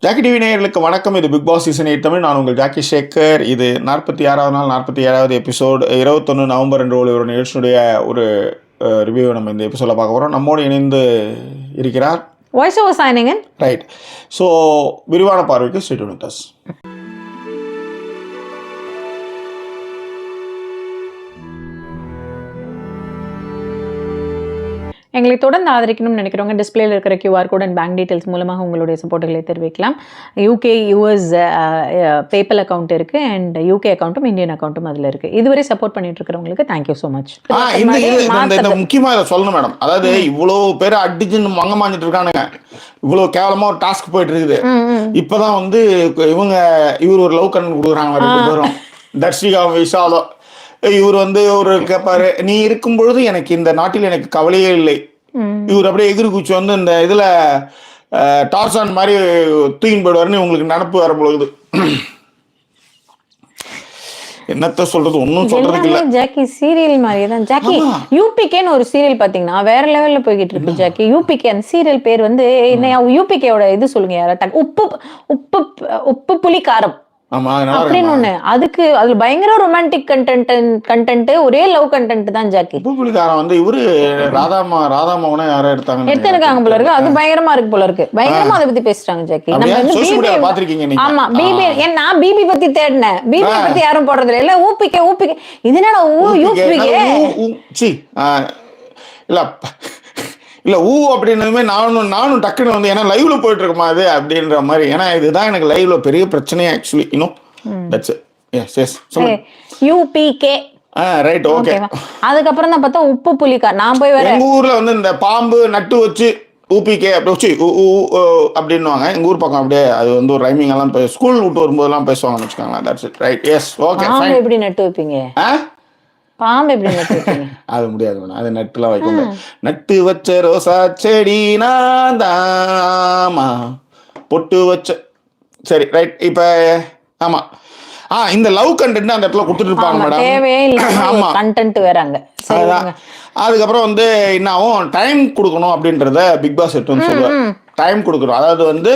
Jackie TV நேயர்களுக்கு வணக்கம். இது பிக் பாஸ் சீசன் 8 தமிழ். நான் உங்கள் ஜாக்கி சேகர். இது 46வது நாள் 47வது எபிசோட் 21 நவம்பர் என்று ஒரு நிகழ்ச்சியுடைய ஒரு ரிவ்யூ நம்ம இந்த எபிசோடில் பார்க்க போகிறோம். நம்மோடு இணைந்து இருக்கிறார் voice over signing. Right. So விரிவான பார்வைக்கு ஸ்டே டியூன் வித் அஸ். எங்களை தொடர்ந்து ஆதரிக்கணும்னு நினைக்கிறவங்க டிஸ்பிளேல இருக்கிற QR code and bank details மூலமாக உங்களுடைய சப்போர்ட்டுகளை தெரிவிக்கலாம். யூகே யூஎஸ் பேப்பல் அக்கௌண்ட் இருக்குது அண்ட் யூகே அக்கௌண்ட்டும் இந்தியன் அக்கௌண்ட்டும் அதில் இருக்குது. இதுவரை சப்போர்ட் பண்ணிட்டு இருக்கிறவங்களுக்கு தேங்க்யூ ஸோ மச். இந்த முக்கியமாக இதை சொல்லணும் மேடம். அதாவது இவ்வளோ பேர் அடிச்சுன்னு மங்க மாஞ்சிட்டு இருக்கானுங்க. இவ்வளோ கேவலமாக ஒரு டாஸ்க் போயிட்டு இருக்குது. இப்போதான் வந்து இவர் ஒரு லவ் கண்ணு கொடுக்குறாங்க ரெண்டு பேரும், தர்ஷிகா விஷாலோ. இவர் வந்து ஒரு கேட்பாரு, நீ இருக்கும் பொழுது எனக்கு இந்த நாட்டில் எனக்கு கவலையே இல்லை. இவர் அப்படியே எகிரி குச்சி வந்து இந்த இதுல டார்சான் மாதிரி தூக்கின்னு போயிடுவாருன்னு உங்களுக்கு நினப்பு வர பொழுது என்னத்த சொல்றது, ஒன்னும் சொல்றதுக்கு இல்ல. ஜாக்கி சீரியல் மாதிரியே தான். ஜாக்கி யூபிகேன்னு ஒரு சீரியல் பாத்தீங்கன்னா வேற லெவல்ல போய்கிட்டு இருக்கு. ஜாக்கி யூபிகே அந்த சீரியல் பேர் வந்து என்ன, யூபிகேவோட இது சொல்லுங்க யாரா, உப்பு உப்பு உப்பு புளி காரம் அப்படின்னு ஒண்ணு. அதுக்கு அதுல பயங்கர ரொமான்டிக் கண்டென்ட், ஒரே லவ் கண்டென்ட் தான் ஜாக்கி. உப்புப்புலிக்காரன் வந்து இவரு ராதாமாவனை யாரோ எடுத்துருக்காங்க போல இருக்கு. அது பயங்கரமா இருக்கு போல இருக்கு. பயங்கரமா அதை பத்தி பேசுறாங்க ஜாக்கி. நம்ம வந்து ஆமா பிபி, நான் பிபி பத்தி தேடினேன். பிபி பத்தி யாரும் போடுறது இல்ல. ஊபிக்கே இது என்னடா யூபிகே இல்ல இல்லை ஊ அப்படின்னதுமே நானும் டக்குன்னு வந்து ஏன்னா லைவ்ல போயிட்டு இருக்குமா அது அப்படின்ற மாதிரி. ஏன்னா இதுதான் எனக்கு லைவ்ல பெரிய பிரச்சனையே ஆக்சுவலி. That's it. எஸ் யூபிகே. Right, okay. அதுக்கப்புறம் தான் பார்த்தா உப்பு புலிக்கா. நான் போய் வரேன். எங்க ஊர்ல வந்து இந்த பாம்பு நட்டு வச்சு ஊபிகே அப்படி வச்சு அப்படின்னுவாங்க. எங்க ஊர் பக்கம் அப்படியே அது வந்து ஒரு ரைமிங் எல்லாம் ஸ்கூல் விட்டு வரும்போதெல்லாம் பேசுவாங்கன்னு வச்சுக்கோங்களேன். That's it. Right, yes, okay. எப்படி நட்டு வைப்பீங்க பாம்பு? எப்படி நட்டு வைப்பீங்க? அது முடியாது மேடம், அது நட்டுலாம் வைக்க. நட்டு வச்ச ரோசா செடி நான் தாமா பொட்டு வச்ச. சரி, ரைட். இப்ப ஆமா இந்த லவ் கண்டென்ட் அந்த இடத்துல கொடுத்துட்டு இருப்பாங்க மேடம். தேவையே இல்லை. ஆமா, கண்டென்ட் வேறாங்க. அதுக்கப்புறம் வந்து என்னாவும் டைம் கொடுக்கணும் அப்படின்றத பிக் பாஸ் எடுத்து சொல்லுவார். டைம் கொடுக்கணும், அதாவது வந்து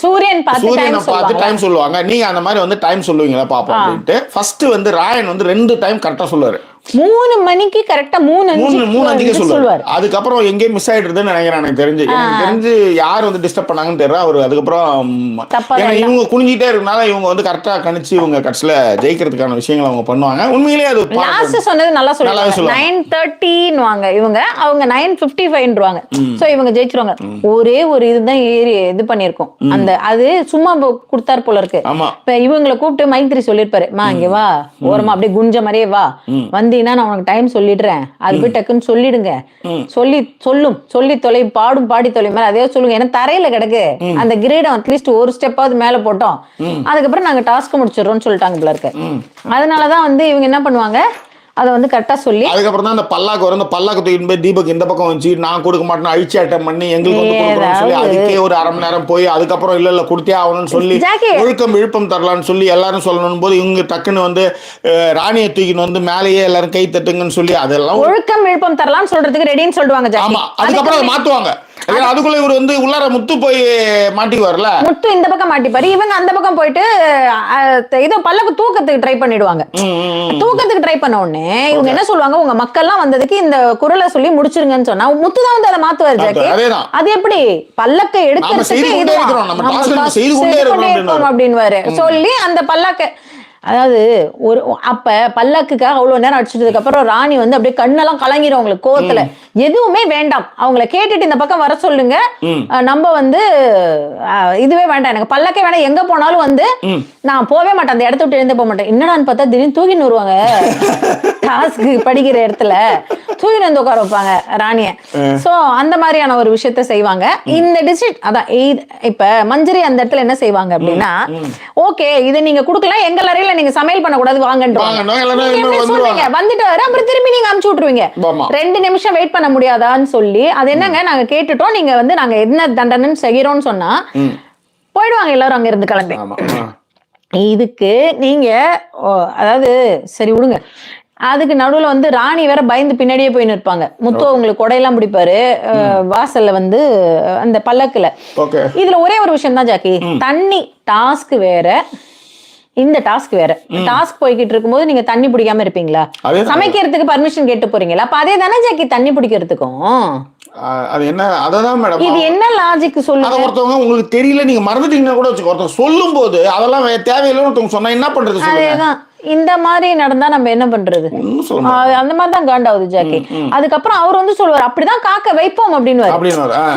சூரியனை பார்த்து டைம் சொல்லுவாங்க. நீங்க அந்த மாதிரி வந்து டைம் சொல்லுவீங்களா பாப்போம் அப்படின்ட்டு. ஃபர்ஸ்ட் வந்து ராயன் வந்து 2 டைம் கரெக்டா சொல்லுவாரு. 3 மணிக்கு கரெக்டா 3:05 சொல்லுவாரு. அதுக்கப்புறம் எங்கேயும் மிஸ் ஆயிடுதுன்னு நினைக்கிறேன். எனக்கு தெரிஞ்சு யார் வந்து டிஸ்டர்ப் பண்ணாங்கன்னு தெரியல. அவரு அதுக்கப்புறம் இவங்க குனிஞ்சிட்டே இருக்கனால இவங்க வந்து கரெக்டா கணிச்சு இவங்க கடைசியில ஜெயிக்கிறதுக்கான விஷயங்கள் அவங்க பண்ணுவாங்க. உண்மையிலேயே அது லாஸ்ட் சொன்னது நல்லா சொல்லுவாங்க. 9:30ன்னுவாங்க இவங்க, அவங்க 9:55ன்றாங்க. சோ இவங்க ஜெயிச்சிருவாங்க. ஒரே ஒரு இதுதான் இது பண்ணிருக்கோம். அந்த அது சும்மா கொடுத்தாரு போல இருக்கு. இப்ப இவங்களை கூப்பிட்டு மைத்ரி சொல்லிருப்பாரு, மா இங்க வா, ஓரமா அப்படியே குஞ்ச மாதிரியே வா, வந்தீங்கன்னா நான் உனக்கு டைம் சொல்லிடுறேன், அது போய் டக்குன்னு சொல்லிடுங்க, சொல்லி தொலை, பாடி தொலை மேல அதே சொல்லுங்க. ஏன்னா தரையில கிடக்கு அந்த கிரேடம் அட்லீஸ்ட் ஒரு ஸ்டெப்பாவது மேல போட்டோம், அதுக்கப்புறம் நாங்க டாஸ்க் முடிச்சிடறோம்னு சொல்லிட்டாங்க போல இருக்கு. அதனாலதான் வந்து இவங்க என்ன பண்ணுவாங்க, அதை வந்து கரெக்டா சொல்லி அதுக்கப்புறம் தான் அந்த பல்லாக்கு வரும். அந்த பல்லாக்கு தூக்கிட்டு போய் தீபக் இந்த பக்கம் வச்சு நான் கொடுக்க மாட்டேன் அழிச்சு அட்டம் பண்ணி எங்களுக்கு வந்து கொடுக்கணும்னு சொல்லி அதுக்கே ஒரு அரை மணி நேரம் போய் அதுக்கப்புறம் இல்ல கொடுத்தே ஆகணும்னு சொல்லி ஒழுக்கம் விழுப்பம் தரலான்னு சொல்லி எல்லாரும் சொல்லணும் போது இவங்க டக்குன்னு வந்து ராணியை தூக்கின்னு வந்து மேலேயே எல்லாரும் கை தட்டுங்கன்னு சொல்லி அதெல்லாம் ஒழுக்கம் விழுப்பம் தரலாம்னு சொல்றதுக்கு ரெடின்னு சொல்லுவாங்க. ஆமா, அதுக்கப்புறம் அதை மாத்துவாங்க. அதுக்குள்ள இவர் வந்து உள்ளார முத்து போய் மாட்டிக்குவார்ல, முத்து இந்த பக்கம் மாட்டிப்பாரு, இவங்க அந்த பக்கம் போயிட்டு இதோ பல்லக்கு தூக்கத்துக்கு ட்ரை பண்ணிடுவாங்க. தூக்கத்துக்கு ட்ரை பண்ண உடனே இவங்க என்ன சொல்லுவாங்க, உங்க மக்கள்லாம் வந்ததுக்கு இந்த குரலை சொல்லி முடிச்சிருங்கன்னு சொன்னா முத்து தான் வந்து அதை மாத்துவாரு. ஜாக்கி அது எப்படி பல்லக்கை எடுக்கிறதுக்கு அப்படின்னு சொல்லி அந்த பல்லக்கை, அதாவது ஒரு அப்ப பல்லாக்குக்காக அவ்வளவு நேரம் அடிச்சதுக்கு அப்புறம் ராணி வந்து அப்படியே கண்ணெல்லாம் கலங்கிடும் அவங்களுக்கு கோவத்துல. எதுவுமே வேண்டாம், அவங்கள கேட்டுட்டு இந்த பக்கம் வர சொல்லுங்க, நம்ம வந்து இதுவே வேண்டாம், எனக்கு பல்லக்கே வேண்டாம், எங்க போனாலும் வந்து நான் போவே மாட்டேன், அந்த இடத்த விட்டு எழுந்து போக மாட்டேன். என்னடான்னு பார்த்தா திடீர்னு தூக்கின்னு வருவாங்க. டாஸ்க்கு படிக்கிற இடத்துல தூக்கின்னு வந்து உட்கார வைப்பாங்க ராணிய. சோ அந்த மாதிரியான ஒரு விஷயத்த செய்வாங்க. இந்த டிஸ்ட்ரிக்ட் அதான் இப்ப மஞ்சரி அந்த இடத்துல என்ன செய்வாங்க அப்படின்னா, ஓகே இதை நீங்க குடுக்கலாம், எங்க அறையில நீங்க சமையல் பண்ண கூடாது வாங்கன்னு வந்துட்டு வர, அப்புறம் திரும்பி நீங்க அனுப்பிச்சு விட்டுருவீங்க. 2 நிமிஷம் வெயிட் பண்ண முடியாதான்னு சொல்லி, அது என்னங்க நாங்க கேட்டுட்டோம், நீங்க வந்து நாங்க என்ன தண்டனைன்னு செய்யறோம்னு சொன்னா போயிடுவாங்க எல்லாரும் அங்க இருந்து கிளம்பி. இதுக்கு நீங்க அதாவது சரி விடுங்க, அதுக்கு நடுவுல வந்து ராணி வேற பயந்து பின்னாடியே போய் நிற்பாங்க. முத்து உங்களுக்கு கொடையெல்லாம் பிடிப்பாரு வாசல்ல வந்து அந்த பல்லக்குல. இதுல ஒரே ஒரு விஷயம் தான் ஜாக்கி, தண்ணி டாஸ்க் வேற, இந்த டாஸ்க் வேற. டாஸ்க் போய்கிட்டு இருக்கும்போது நீங்க தண்ணி பிடிக்காம இருப்பீங்களா? சமைக்கிறதுக்கு பர்மிஷன் கேட்டு போறீங்களா? அப்ப அதே தானே ஜாக்கி தண்ணி பிடிக்கிறதுக்கும். அது என்ன அததான் மேடம், இது என்ன லாஜிக் சொல்லுங்க. அத ஒருத்தவங்க உங்களுக்கு தெரியல நீங்க மறந்துட்டீங்கன்னா கூட வச்சுக்கோ, ஒருத்தர் சொல்லும் போது அதெல்லாம் தேவையில்லைன்னு ஒருத்தவங்க சொன்னா என்ன பண்றது சொல்லுங்க. அதேதான் இந்த மாதிரி நடந்தா நம்ம என்ன பண்றது? அந்த மாதிரி தான் காண்டாவுது ஜாக்கி. அதுக்கப்புறம் அவர் வந்து சொல்லுவார் அப்படிதான் காக்க வைப்போம் அப்படின்னு.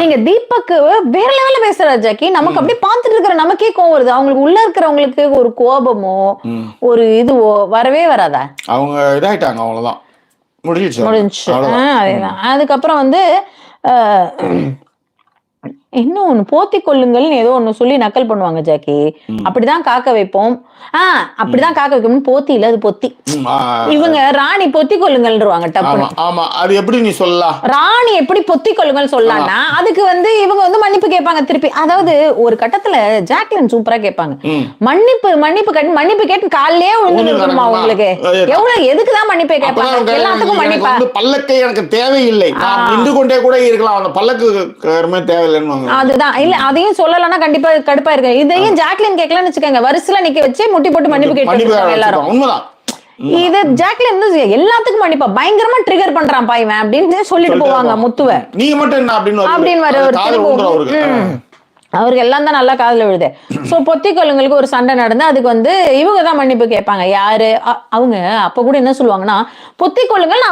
நீங்க தீபக் வேற லெவல்ல பேசுறாரு ஜாக்கி. நமக்கு அப்படியே பார்த்துட்டு இருக்கிற நமக்கே கோவம் வருது. அவங்களுக்கு உள்ள இருக்கிறவங்களுக்கு ஒரு கோபமோ ஒரு இதுவோ வரவே வராதா? அவங்க இதாயிட்டாங்க, அவ்வளவுதான், முடிஞ்சிச்சு. அதேதான். அதுக்கப்புறம் வந்து இன்னும் ஒண்ணு போத்தி கொள்ளுங்கள்னு ஏதோ ஒண்ணு சொல்லி நக்கல் பண்ணுவாங்க ஜாக்கி. அப்படிதான் காக்க வைப்போம், அப்படிதான் காக்க வைக்கணும்னு போத்தி இல்ல, அது பொத்தி. இவங்க ராணி பொத்தி கொள்ளுங்கள்ன்றுவாங்க டப்புனு. ஆமா, அது எப்படி நீ சொல்லலாம்? ராணி எப்படி பொத்தி கொள்ளுங்கள் சொல்லலாம்னா அதுக்கு வந்து இவங்க வந்து மன்னிப்பு கேட்பாங்க திருப்பி. அதாவது ஒரு கட்டத்துல ஜாக்லின் சூப்பரா கேட்பாங்க, மன்னிப்பு கேட்டு காலையே விழுந்து இருக்கணுமா உங்களுக்கு? எவ்வளவு எதுக்குதான் மன்னிப்பே கேட்பாங்க? எல்லாத்துக்கும் மன்னிப்பா? பல்லக்கை எனக்கு தேவையில்லை, நின்று கொண்டே கூட இருக்கலாம், அந்த பல்லக்கு தேவையில்லைன்னு. அதுதான் இல்ல, அதையும் சொல்லலன்னா கண்டிப்பா கடுப்பா இருக்கு. இதையும் ஜாக்லின் கேட்கலன்னு வச்சுக்கோங்க, வரிசையில நிக்க வச்சு முட்டி போட்டு மன்னிப்பு கேட்டு எல்லாரும். உண்மைதான். இது ஜாக்லின் எல்லாத்துக்கும் மன்னிப்பா பயங்கரமா ட்ரிகர் பண்றான் பாய்வன் அப்படின்னு சொல்லிட்டு போவாங்க முத்துவ. நீங்க மட்டும் என்ன அப்படின்னு அவருக்கு எல்லாம் தான் நல்லா காதுல விழுது. சோ பொத்தி கொள்ளுங்களுக்கு ஒரு சண்டை நடந்து அதுக்கு வந்து இவங்க தான் மன்னிப்பு கேட்பாங்க. யாரு அவங்க அப்ப கூட என்ன சொல்லுவாங்கன்னா, பொத்தி கொள்ளுங்கள்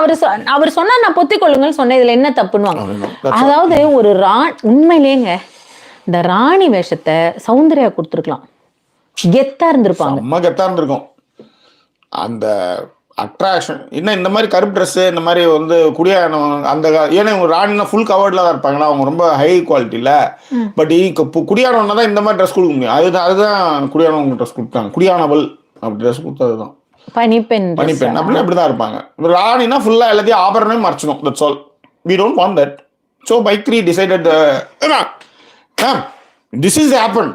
அவர் சொன்னா நான் பொத்தி கொள்ளுங்கள் சொன்ன, இதுல என்ன தப்புன்னு. அதாவது ஒரு உண்மையிலேங்க இந்த ராணி வேஷத்தை சௌந்தர்யா கொடுத்துருக்கலாம், கெத்தா இருந்திருப்பாங்க. கெத்தா இருந்திருக்கும். அந்த அட்ராக்ஷன் என்ன, இந்த மாதிரி கருப்பு ட்ரெஸ்ஸு இந்த மாதிரி வந்து குடியானம் அந்த ஏன்னா இவங்க ராணினா ஃபுல் கவர்டில் தான் இருப்பாங்கன்னா அவங்க ரொம்ப ஹை குவாலிட்டியில். பட் குடியானவனா தான் இந்த மாதிரி ட்ரெஸ் கொடுக்க முடியும். அதுதான் குடியானவங்க ட்ரெஸ் கொடுத்தாங்க. குடியானவள் அப்படி ட்ரெஸ் கொடுத்தது தான் பனிப்பெண் அப்படின்னு அப்படி தான் இருப்பாங்க. ராணினா ஃபுல்லாக எல்லாத்தையும் ஆபரணமே மறைச்சிடும். That's all. We don't want that. So பைக்ரி டிசைடட் This is happened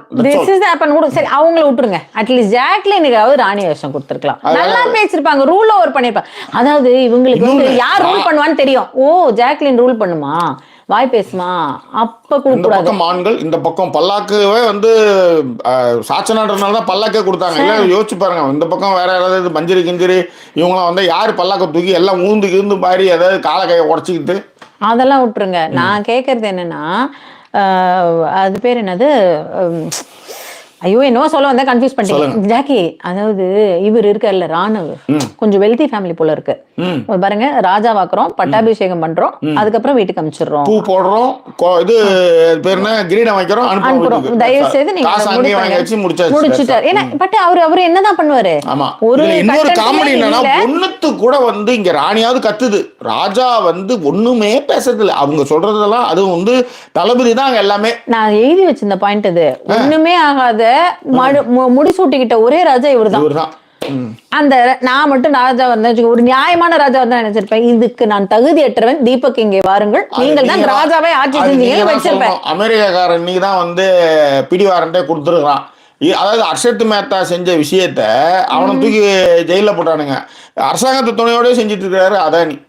கூட சரி அவங்கள விட்டுருங்க. அட்லீஸ்ட் ஜாக்லினுக்காவது ராணி வேஷம் கொடுத்துருக்கலாம், நல்லா பேசிருப்பாங்க, ரூல் ஓவர் பண்ணிருப்பாங்க. அதாவது இவங்களுக்கு வந்து யார் ரூல் பண்ணுவான்னு தெரியும். ஓ ஜாக்லின் ரூல் பண்ணுமா, வாய் பேசுமா, அப்ப கூடாது. ஆண்கள் இந்த பக்கம் பல்லாக்குவே வந்து சாச்சனான்றதுனால தான் பல்லாக்கே கொடுத்தாங்க. எல்லாம் யோசிச்சு பாருங்க, இந்த பக்கம் வேற யாராவது மஞ்சரி கிஞ்சரி இவங்களாம் வந்து யாரு பல்லாக்க தூக்கி எல்லாம் ஊந்து பாரி ஏதாவது காலை கையை உடச்சிக்கிட்டு அதெல்லாம் விட்டுருங்க. நான் கேட்கறது என்னன்னா, அது பேர் என்னது, ஐயோ என்னவோ சொல்ல வந்தா கன்ஃபியூஸ் பண்ணிட்டீங்க ஜாக்கி. அதாவது இவர் இருக்கார்ல ராணுவ, கொஞ்சம் வெல்தி ஃபேமிலி போல இருக்கு பாருங்க. ராஜா வாக்குறோம், பட்டாபிஷேகம் பண்றோம், அதுக்கப்புறம் வீட்டுக்கு அனுப்பிச்சிடுறோம், பூ போடுறோம், இது பேர் என்ன கிரீடம் வைக்கிறோம், அனுப்புறோம். தயவு செய்து நீங்க முடிச்சிட்டாரு. ஏன்னா பட் அவர் என்னதான் பண்ணுவாரு. ஒரு இன்னொரு காமெடி என்னன்னா, ஒண்ணுத்து கூட வந்து இங்க ராணியாவது கத்துது, ராஜா வந்து ஒண்ணுமே பேசுறது இல்லை. அவங்க சொல்றதெல்லாம் அது வந்து தளபதி தான் எல்லாமே. நான் எழுதி வச்சிருந்த பாயிண்ட் அது. ஒண்ணுமே ஆகாத முடிசூட்டிக்கிட்ட ஒரே ராஜா இவர்தான். அந்த நான் மட்டும் ராஜா வந்தேன், ஒரு நியாயமான ராஜா தான் நினைச்சிருப்பேன். இதுக்கு நான் தகுதியற்றவன், தீபக் இங்கே வாருங்கள், நீங்கள் தான் ராஜாவே ஆட்சி செஞ்சீங்க வச்சிருப்பேன். அமெரிக்காக்காரன் நீ தான் வந்து பிடிவாரண்டே கொடுத்துருக்கான். அதாவது அர்ஷத் மேத்தா செஞ்ச விஷயத்த அவனை தூக்கி ஜெயில போட்டானுங்க. அரசாங்கத்து துணையோடய செஞ்சுட்டு இருக்காரு அதானி.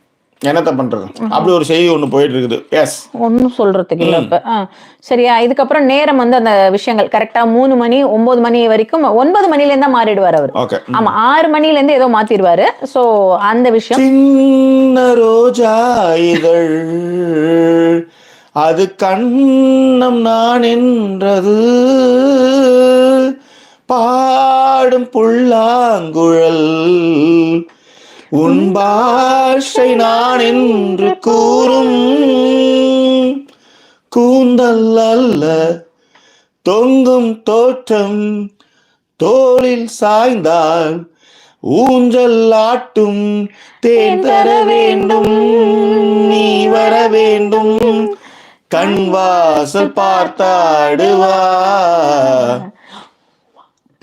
என்னத்த பண்றது, அப்படி ஒரு செய்தி ஒண்ணு போயிட்டு இருக்குது. எஸ் ஒன்னும் சொல்றதுக்கு இல்ல இப்ப. சரியா, இதுக்கப்புறம் நேரம் வந்து அந்த விஷயங்கள் கரெக்டா 3 மணி 9 மணி வரைக்கும், 9 மணில இருந்தா மாறிடுவார் அவர். ஆமா 6 மணில இருந்து ஏதோ மாத்திடுவாரு. சோ அந்த விஷயம் சின்ன ரோஜா இதழ் அது கண்ணம் நான் என்றது பாடும் புல்லாங்குழல் உன் பாஷை நான் என்று கூறும் கூந்தல் அல்ல தொங்கும் தோற்றம் தோளில் சாய்ந்தால் ஊஞ்சல் ஆட்டும் தேன் தர வேண்டும் நீ வர வேண்டும் கண் வாசல் பார்த்தாடுவா.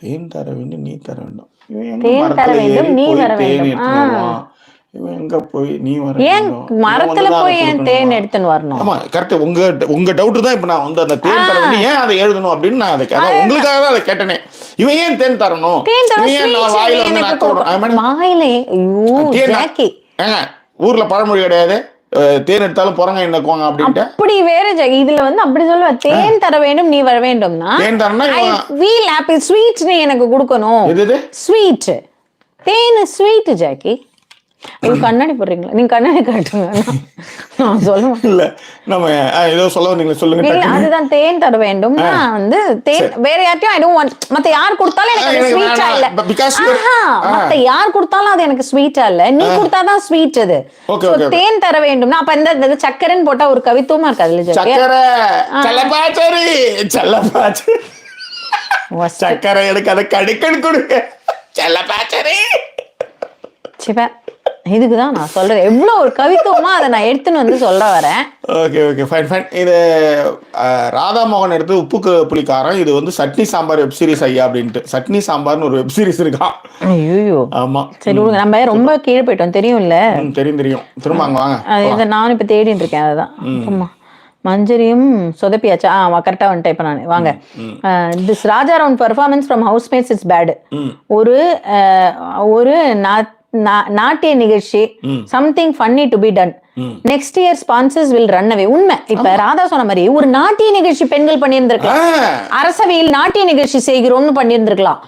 தேன் தர வேண்டும் நீ தர வேண்டும், இவன் எங்க போய் நீ வர ஏன் மரத்துல போய் ஏன் தேன் எடுத்துன்னு வரணும்? ஆமா கரெக்ட். உங்க டவுட் தான் இப்ப நான் வந்து அந்த தேன் தர வந்து ஏன் அதை எழுதணும் அப்படின்னு நான் அதை உங்களுக்காக தான் அதை கேட்டனே. இவன் ஏன் தேன் தரணும்? வாயில வந்து ஊர்ல பழமொழி கிடையாது, தேன் எடுத்தாலும் புறங்க என்னக்குவாங்க அப்படின்ட்டு. அப்படி வேற இதுல வந்து அப்படி சொல்லுவ, தேன் தர வேண்டும் நீ வர வேண்டும்னா தேன் தரனா வீல் ஆப்பிள் ஸ்வீட் நீ எனக்கு கொடுக்கணும். ஸ்வீட் தேன் ஸ்வீட் ஜாக்கி. கண்ணாடி போடுறீங்களா? நீங்க கண்ணாடி காட்டுங்க. நான் சொல்லுவேன் இல்ல நம்ம ஏதோ சொல்ல வந்தீங்களா, சொல்லுங்க. இல்ல அதுதான் தேன் தர வேண்டும். நான் வந்து தேன் வேற யார்ட்டையும் ஐ டோன்ட் வாண்ட். மத்த யார் கொடுத்தாலும் எனக்கு அது ஸ்வீட்டா இல்ல. மத்த யார் கொடுத்தாலும் அது எனக்கு ஸ்வீட்டா இல்ல, நீ கொடுத்தாதான் ஸ்வீட் அது. தேன் தர வேண்டும்னா அப்ப இந்த சக்கரைன்னு போட்டா ஒரு கவித்துவமா இருக்காது. சக்கரை செல்லப்பாச்சரி செல்லப்பாச்சரி சக்கரை எனக்கு அதை கடுக்கன்னு கொடுங்க செல்லப்பாச்சரி. சிவா இதுக்குதான் நான் சொல்றேன், எவ்வளவு ஒரு கவித்துவமா அதை நான் எடுத்துன்னு வந்து சொல்ல வரேன். Okay okay fine fine. இது ராதா மோகன் எடுத்து உப்புக்கு புளிக்காரம். இது வந்து சட்னி சாம்பார் வெப் சீரிஸ் ஐயா அப்படின்ட்டு. சட்னி சாம்பார்னு ஒரு வெப் சீரிஸ் இருக்கான். ஐயோ ஆமா சரி விடுங்க, நம்ம ரொம்ப கீழே போயிட்டோம் தெரியும்ல. தெரியும் திரும்ப அங்க வாங்க. அது நானும் இப்ப தேடிட்டு இருக்கேன். அதுதான் மஞ்சரியும் சொதப்பியாச்சா? கரெக்டா வந்துட்டேன் இப்ப நான். வாங்க. திஸ் ராஜாராவன் performance from housemates is bad. ஒரு நாட்டிய நிகழ்ச்சி, something funny to be done. Next year sponsors will run away. உண்மை. இப்ப ராதா சொன்ன மாதிரி ஒரு நாட்டிய நிகழ்ச்சி பெண்கள் பண்ணியிருந்திருக்கலாம். அரசவையில் நாட்டிய நிகழ்ச்சி செய்கிறோம்னு பண்ணியிருந்திருக்கலாம்.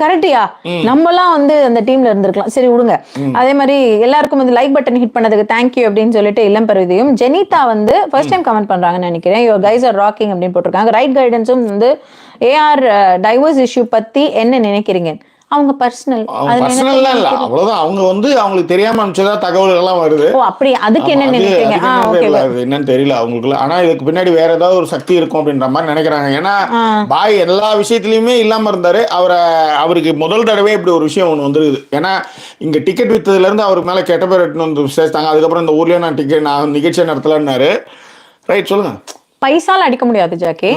கரெக்டியா? நம்ம எல்லாம் வந்து அந்த டீம்ல இருந்திருக்கலாம். சரி விடுங்க. அதே மாதிரி எல்லாருக்கும் வந்து லைக் பட்டன் ஹிட் பண்ணதுக்கு தேங்க்யூ அப்படின்னு சொல்லிட்டு இளம் பருவதையும் ஜெனிதா வந்து ஃபர்ஸ்ட் டைம் கமெண்ட் பண்றாங்கன்னு நினைக்கிறேன். யுவர் கைஸ் ஆர் ராக்கிங் அப்படின்னு போட்டிருக்காங்க. ரைட் கைடன்ஸும் வந்து ஏஆர் டைவர்ஸ் இஷ்யூ பத்தி என்ன நினைக்கிறீங்க? அவங்க பர்சனல் இல்ல அவ்வளவுதான். அவங்க வந்து அவங்களுக்கு தெரியாம அனுப்பிச்சதா தகவல்கள் எல்லாம் வருது. ஓ அப்படி. அதுக்கு என்ன நினைக்கிறீங்க? என்னன்னு தெரியல அவங்களுக்கு. ஆனா இதுக்கு பின்னாடி வேற ஏதாவது ஒரு சக்தி இருக்கும் அப்படின்ற மாதிரி நினைக்கிறாங்க. ஏன்னா பாய் எல்லா விஷயத்திலயுமே இல்லாம இருந்தாரு. அவருக்கு முதல் தடவை இப்படி ஒரு விஷயம் ஒண்ணு வந்துருக்குது. ஏன்னா இங்க டிக்கெட் வித்ததுல இருந்து அவருக்கு மேல கெட்ட பேர் எடுத்துன்னு வந்து சேர்த்தாங்க. அதுக்கப்புறம் இந்த ஊர்லயே நான் நிகழ்ச்சியை நடத்தலன்னாரு. ரைட் சொல்லுங்க. பைசால அடிக்க முடியாது ஜாக்கி,